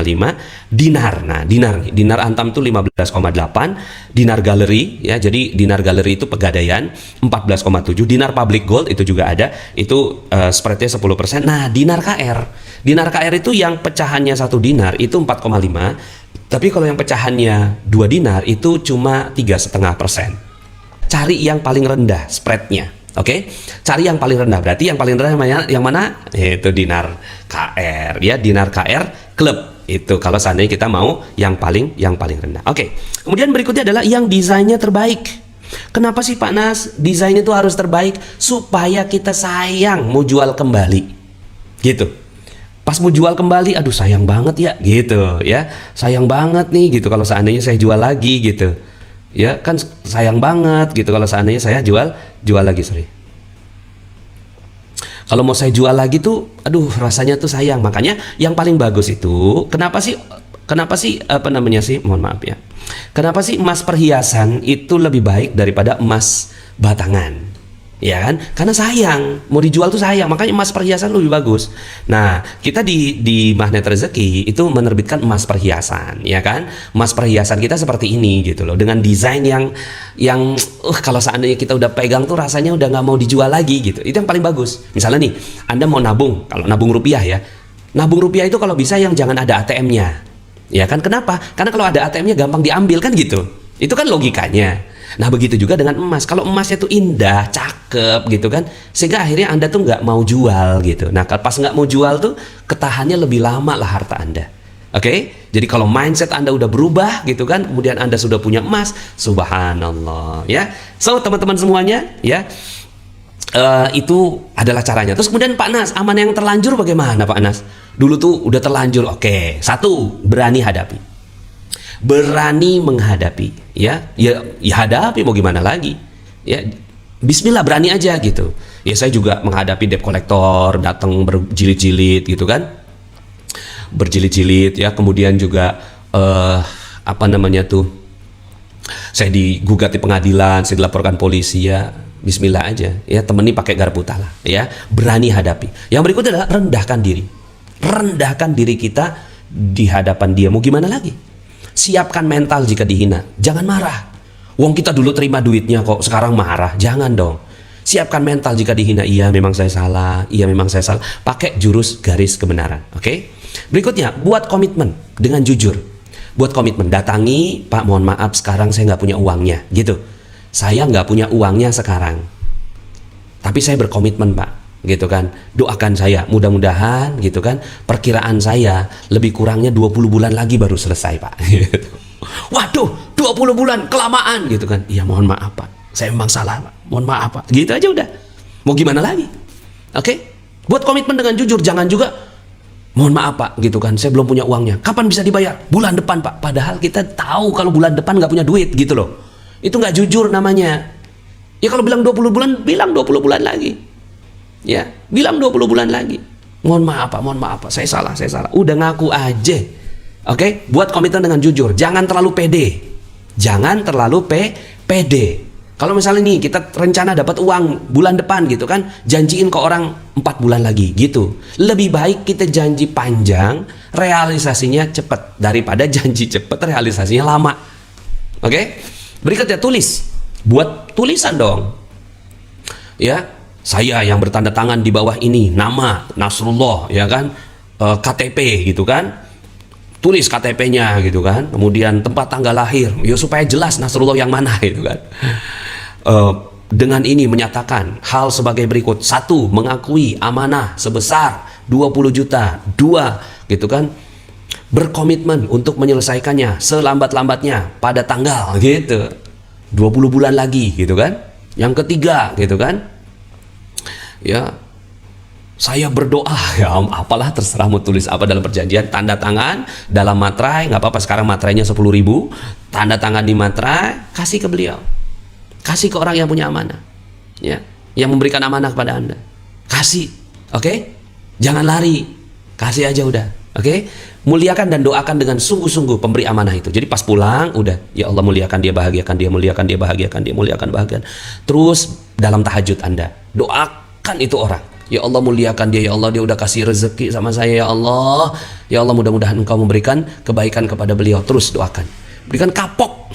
dinar. Nah, dinar Antam tuh 15,8, dinar Gallery ya. Jadi dinar Gallery itu Pegadaian 14,7, dinar Public Gold itu juga ada, itu spreadnya 10%. Nah, dinar KR itu yang pecahannya 1 dinar itu 4,5, tapi kalau yang pecahannya 2 dinar itu cuma 3,5%. Cari yang paling rendah spreadnya. Oke, cari yang paling rendah. Berarti yang paling rendah yang mana? Itu dinar KR ya, dinar KR Club itu. Kalau seandainya kita mau yang paling rendah. Oke. Kemudian berikutnya adalah yang desainnya terbaik. Kenapa sih Pak Nas desainnya itu harus terbaik? Supaya kita sayang mau jual kembali. Gitu. Pas mau jual kembali, aduh sayang banget ya, gitu ya. Sayang banget nih gitu kalau seandainya saya jual lagi gitu. Ya kan sayang banget gitu kalau seandainya saya jual lagi, sorry. Kalau mau saya jual lagi tuh, aduh rasanya tuh sayang. Makanya yang paling bagus itu, kenapa sih apa namanya sih, mohon maaf ya. Kenapa sih emas perhiasan itu lebih baik daripada emas batangan? Ya kan? Karena sayang, mau dijual tuh sayang, makanya emas perhiasan lebih bagus. Nah, kita di Magnet Rezeki itu menerbitkan emas perhiasan, ya kan? Emas perhiasan kita seperti ini gitu loh, dengan desain yang kalau seandainya kita udah pegang tuh rasanya udah nggak mau dijual lagi gitu. Itu yang paling bagus. Misalnya nih, Anda mau nabung, kalau nabung rupiah ya. Nabung rupiah itu kalau bisa yang jangan ada ATM-nya. Ya kan? Kenapa? Karena kalau ada ATM-nya gampang diambil kan gitu. Itu kan logikanya. Nah, begitu juga dengan emas. Kalau emasnya tuh indah, cakep gitu kan, sehingga akhirnya Anda tuh nggak mau jual gitu. Nah, pas nggak mau jual tuh ketahannya lebih lama lah harta Anda. Oke? Jadi kalau mindset Anda udah berubah gitu kan, kemudian Anda sudah punya emas, subhanallah ya. So, teman-teman semuanya ya, itu adalah caranya. Terus kemudian Pak Nas, aman yang terlanjur bagaimana Pak Nas? Dulu tuh udah terlanjur. Oke, satu, berani hadapi. Berani menghadapi ya hadapi, mau gimana lagi ya, bismillah, berani aja gitu ya. Saya juga menghadapi debt collector datang berjilid-jilid gitu kan, berjilid-jilid ya. Kemudian juga apa namanya tuh, saya digugat di pengadilan, saya dilaporkan polisi ya. Bismillah aja ya, temeni pakai garpu lah ya, berani hadapi. Yang berikutnya adalah rendahkan diri kita di hadapan dia. Mau gimana lagi? Siapkan mental jika dihina. Jangan marah. Wong kita dulu terima duitnya kok, sekarang marah. Jangan dong. Siapkan mental jika dihina. Iya memang saya salah. Iya memang saya salah. Pakai jurus garis kebenaran. Oke? Berikutnya, buat komitmen dengan jujur. Buat komitmen. Datangi, Pak mohon maaf sekarang saya nggak punya uangnya. Gitu. Saya nggak punya uangnya sekarang. Tapi saya berkomitmen Pak. Gitu kan, doakan saya mudah-mudahan gitu kan, perkiraan saya lebih kurangnya 20 bulan lagi baru selesai Pak gitu. Waduh 20 bulan kelamaan gitu kan. Iya mohon maaf Pak, saya memang salah Pak, mohon maaf Pak, gitu aja udah, mau gimana lagi. Oke? Buat komitmen dengan jujur. Jangan juga mohon maaf Pak gitu kan, saya belum punya uangnya, kapan bisa dibayar? Bulan depan Pak. Padahal kita tahu kalau bulan depan nggak punya duit gitu loh. Itu nggak jujur namanya. Ya kalau bilang 20 bulan, bilang 20 bulan lagi. Ya, bilang 20 bulan lagi. Mohon maaf Pak, saya salah. Udah ngaku aja. Oke? Buat komitmen dengan jujur. Jangan terlalu pede. Pede. Kalau misalnya nih kita rencana dapat uang bulan depan gitu kan, janjiin ke orang 4 bulan lagi gitu. Lebih baik kita janji panjang, realisasinya cepat daripada janji cepat, realisasinya lama. Oke? Berikutnya tulis. Buat tulisan dong. Ya. Saya yang bertanda tangan di bawah ini, nama Nasrullah ya kan, KTP gitu kan, tulis KTP-nya gitu kan, kemudian tempat tanggal lahir ya supaya jelas Nasrullah yang mana gitu kan. dengan ini menyatakan hal sebagai berikut. 1. Mengakui amanah sebesar 20 juta. 2. Gitu kan, berkomitmen untuk menyelesaikannya selambat-lambatnya pada tanggal gitu 20 bulan lagi gitu kan. Yang ketiga gitu kan, ya, saya berdoa, ya apalah terserah mau tulis apa dalam perjanjian, tanda tangan dalam materai, nggak apa-apa sekarang materainya 10.000, tanda tangan di materai, kasih ke beliau, kasih ke orang yang punya amanah, ya, yang memberikan amanah kepada Anda, kasih, oke? Jangan lari, kasih aja udah, oke? Muliakan dan doakan dengan sungguh-sungguh pemberi amanah itu. Jadi pas pulang udah, ya Allah muliakan dia, bahagiakan dia, muliakan dia, bahagiakan dia, muliakan, bahagiakan. Terus dalam tahajud Anda doakan itu orang, ya Allah muliakan dia, ya Allah dia udah kasih rezeki sama saya, ya Allah mudah-mudahan engkau memberikan kebaikan kepada beliau. Terus doakan, berikan kapok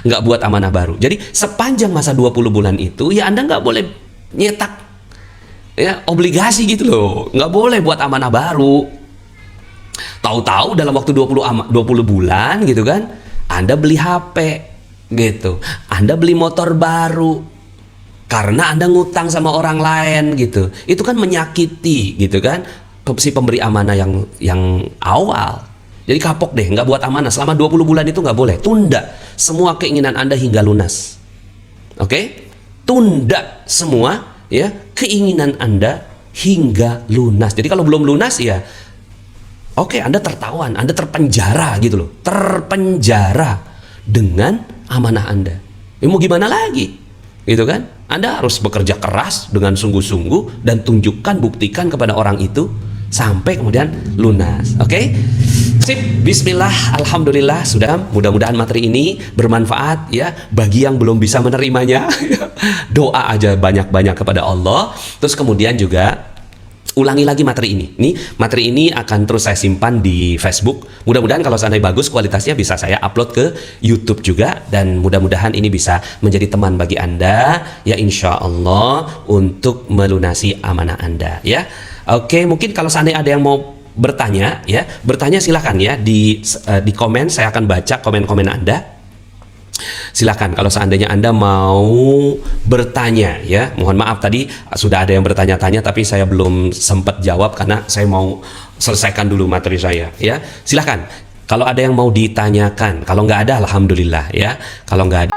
nggak buat amanah baru. Jadi sepanjang masa 20 bulan itu ya Anda nggak boleh nyetak ya obligasi gitu loh, nggak boleh buat amanah baru. Tahu-tahu dalam waktu 20 bulan gitu kan, Anda beli HP gitu, Anda beli motor baru karena Anda ngutang sama orang lain gitu. Itu kan menyakiti gitu kan si pemberi amanah yang awal. Jadi kapok deh, nggak buat amanah selama 20 bulan itu nggak boleh. Tunda semua keinginan Anda hingga lunas. Oke? Tunda semua ya keinginan Anda hingga lunas. Jadi kalau belum lunas ya oke, Anda tertawan, Anda terpenjara gitu loh. Terpenjara dengan amanah Anda. Ya mau gimana lagi? Gitu kan? Anda harus bekerja keras dengan sungguh-sungguh dan tunjukkan, buktikan kepada orang itu sampai kemudian lunas. Oke? Sip, bismillah, alhamdulillah sudah. Mudah-mudahan materi ini bermanfaat ya bagi yang belum bisa menerimanya. Doa aja banyak-banyak kepada Allah. Terus kemudian juga ulangi lagi materi ini. Nih, materi ini akan terus saya simpan di Facebook. Mudah-mudahan kalau seandainya bagus kualitasnya bisa saya upload ke YouTube juga, dan mudah-mudahan ini bisa menjadi teman bagi Anda ya insya Allah untuk melunasi amanah Anda ya. Oke, mungkin kalau seandainya ada yang mau bertanya ya, bertanya silahkan ya di komen, saya akan baca komen-komen Anda. Silakan kalau seandainya Anda mau bertanya ya. Mohon maaf tadi sudah ada yang bertanya-tanya tapi saya belum sempat jawab karena saya mau selesaikan dulu materi saya ya. Silakan kalau ada yang mau ditanyakan. Kalau nggak ada alhamdulillah ya. Kalau nggak ada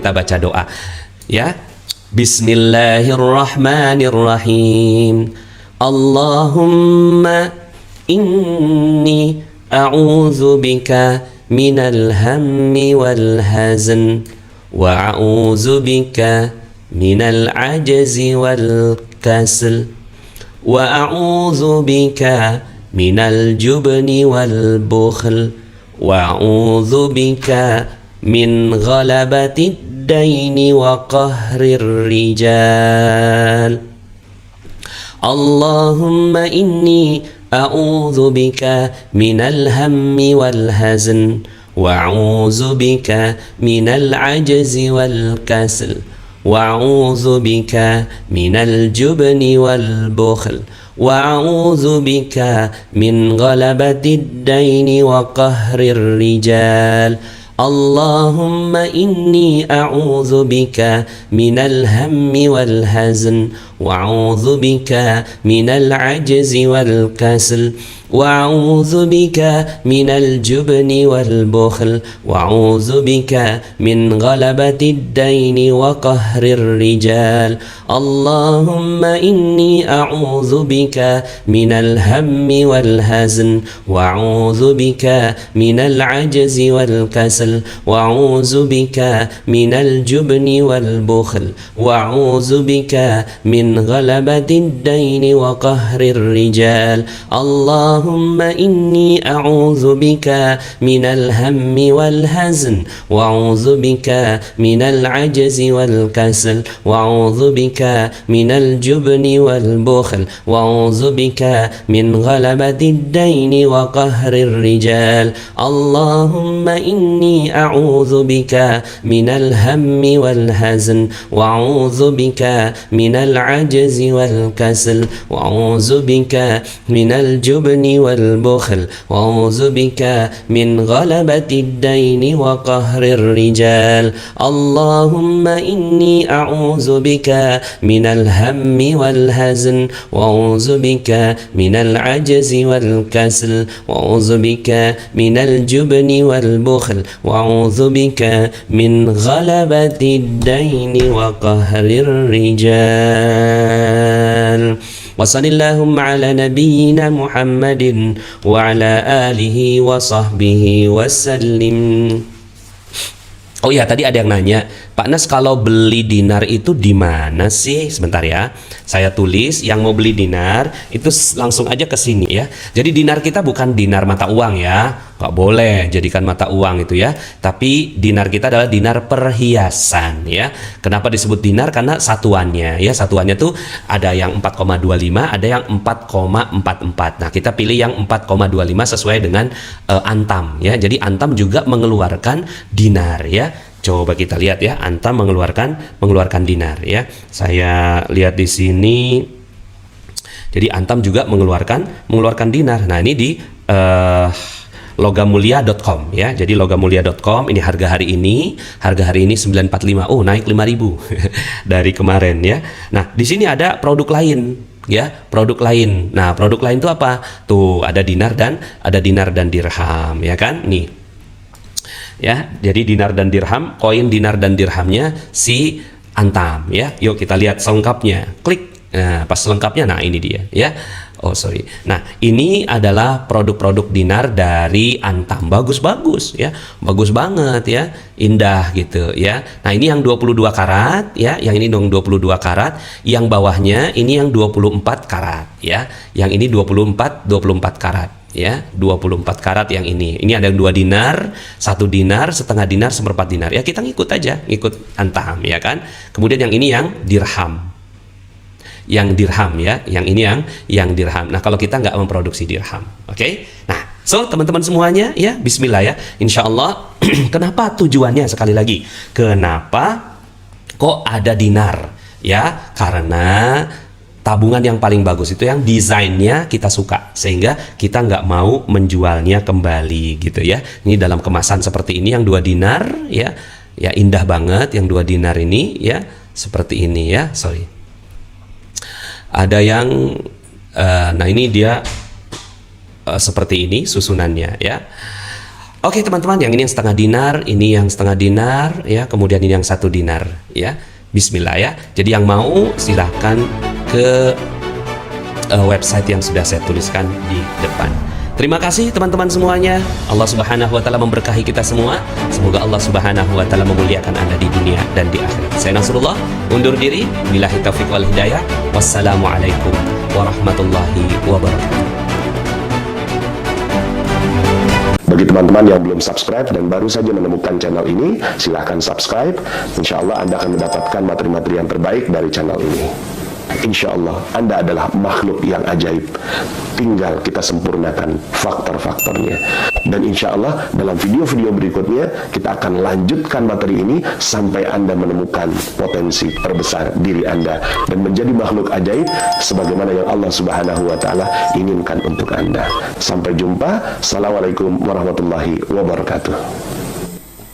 kita baca doa ya. Bismillahirrahmanirrahim. Allahumma inni a'udzu bika minal hammi wal hazn wa a'udzu bika minal ajzi wal kasl wa a'udzu bika minal jubni wal bukhl wa a'udzu bika min ghalabati daini wa qahrir rijal. Allahumma inni a'udzu bika minal hammi wal hazn wa a'udzu bika minal ajzi wal kasl wa a'udzu bika minal jubni wal bukhl wa a'udzu bika min ghalabati daini wa qahrir rijal. Allahumma inni a'udzu bika minal hammi wal hazn wa a'udzu bika minal ajzi wal kasal وأعوذ بك من الجبن والبخل وأعوذ بك من غلبة الدين وقهر الرجال اللهم إني أعوذ بك من الهم والحزن وأعوذ بك من العجز والكسل وأعوذ بك من الجبن والبخل وأعوذ بك من غلبة الدين وقهر الرجال اللهم إني أعوذ بك من الهم والحزن وأعوذ بك من العجز والكسل وأعوذ بك من الجبن والبخل وأعوذ بك من غلبة الدين وقهر الرجال اللهم إني أعوذ بك من الهم والحزن وأعوذ بك من العجز والكسل وأعوذ بك من الجبن والبخل وأعوذ بك من غلبة الدين وقهر الرجال اللهم إني أعوذ بك من الهم والحزن وأعوذ بك من العجز والكسل وأعوذ بك من الجبن والبخل وأعوذ بك من غلبة الدين وقهر الرجال وصلى اللهم على نبينا محمد وعلى آله وصحبه وسلم. Oh ya, tadi ada yang nanya, Pak Nas, kalau beli dinar itu di mana sih? Sebentar ya, saya tulis. Yang mau beli dinar itu langsung aja ke sini ya. Jadi dinar kita bukan dinar mata uang ya, nggak boleh jadikan mata uang itu ya. Tapi dinar kita adalah dinar perhiasan ya. Kenapa disebut dinar? Karena satuannya ya, satuannya tuh ada yang 4,25, ada yang 4,44. Nah, kita pilih yang 4,25 sesuai dengan Antam ya. Jadi Antam juga mengeluarkan dinar ya. Coba kita lihat ya, Antam mengeluarkan dinar ya. Saya lihat di sini. Jadi Antam juga mengeluarkan dinar. Nah, ini di logamulia.com ya. Jadi logamulia.com, ini harga hari ini 945. Oh, naik 5.000 dari kemarin ya. Nah, di sini ada produk lain ya, produk lain. Nah, produk lain itu apa? Tuh, ada dinar dan dirham ya kan? Nih. Ya, jadi dinar dan dirham, koin dinar dan dirhamnya si Antam ya. Yuk kita lihat selengkapnya. Klik. Nah, pas selengkapnya, nah ini dia ya. Oh sorry. Nah, ini adalah produk-produk dinar dari Antam. Bagus-bagus ya, bagus banget ya, indah gitu ya. Nah, ini yang 22 karat ya, yang ini dong 22 karat. Yang bawahnya ini yang 24 karat ya. Yang ini 24 karat ya, 24 karat yang ini. Ini ada 2 dinar, 1 dinar, setengah dinar, seperempat dinar. Ya kita ngikut aja, ngikut Antam ya kan. Kemudian yang ini yang dirham. Yang dirham ya, yang ini yang dirham. Nah, kalau kita nggak memproduksi dirham. Oke? Nah, so teman-teman semuanya ya, bismillah ya. Insya Allah. Kenapa tujuannya sekali lagi? Kenapa kok ada dinar? Ya, karena tabungan yang paling bagus itu yang desainnya kita suka, sehingga kita nggak mau menjualnya kembali gitu ya. Ini dalam kemasan seperti ini yang 2 dinar ya, ya indah banget yang 2 dinar ini ya, seperti ini ya. Sorry, ada yang nah ini dia seperti ini susunannya ya. Oke teman-teman, yang ini yang setengah dinar, ini yang setengah dinar ya, kemudian ini yang 1 dinar ya. Bismillah ya. Jadi yang mau silahkan ke website yang sudah saya tuliskan di depan. Terima kasih teman-teman semuanya. Allah Subhanahu wa taala memberkahi kita semua. Semoga Allah Subhanahu wa taala memuliakan Anda di dunia dan di akhirat. Saya Nasrullah undur diri. Billahi taufiq wal hidayah. Wassalamualaikum warahmatullahi wabarakatuh. Bagi teman-teman yang belum subscribe dan baru saja menemukan channel ini, silahkan subscribe. Insya Allah Anda akan mendapatkan materi-materi yang terbaik dari channel ini. Insya Allah Anda adalah makhluk yang ajaib. Tinggal kita sempurnakan faktor-faktornya. Dan insya Allah dalam video-video berikutnya kita akan lanjutkan materi ini sampai Anda menemukan potensi terbesar diri Anda dan menjadi makhluk ajaib sebagaimana yang Allah Subhanahu wa taala inginkan untuk Anda. Sampai jumpa. Assalamualaikum warahmatullahi wabarakatuh.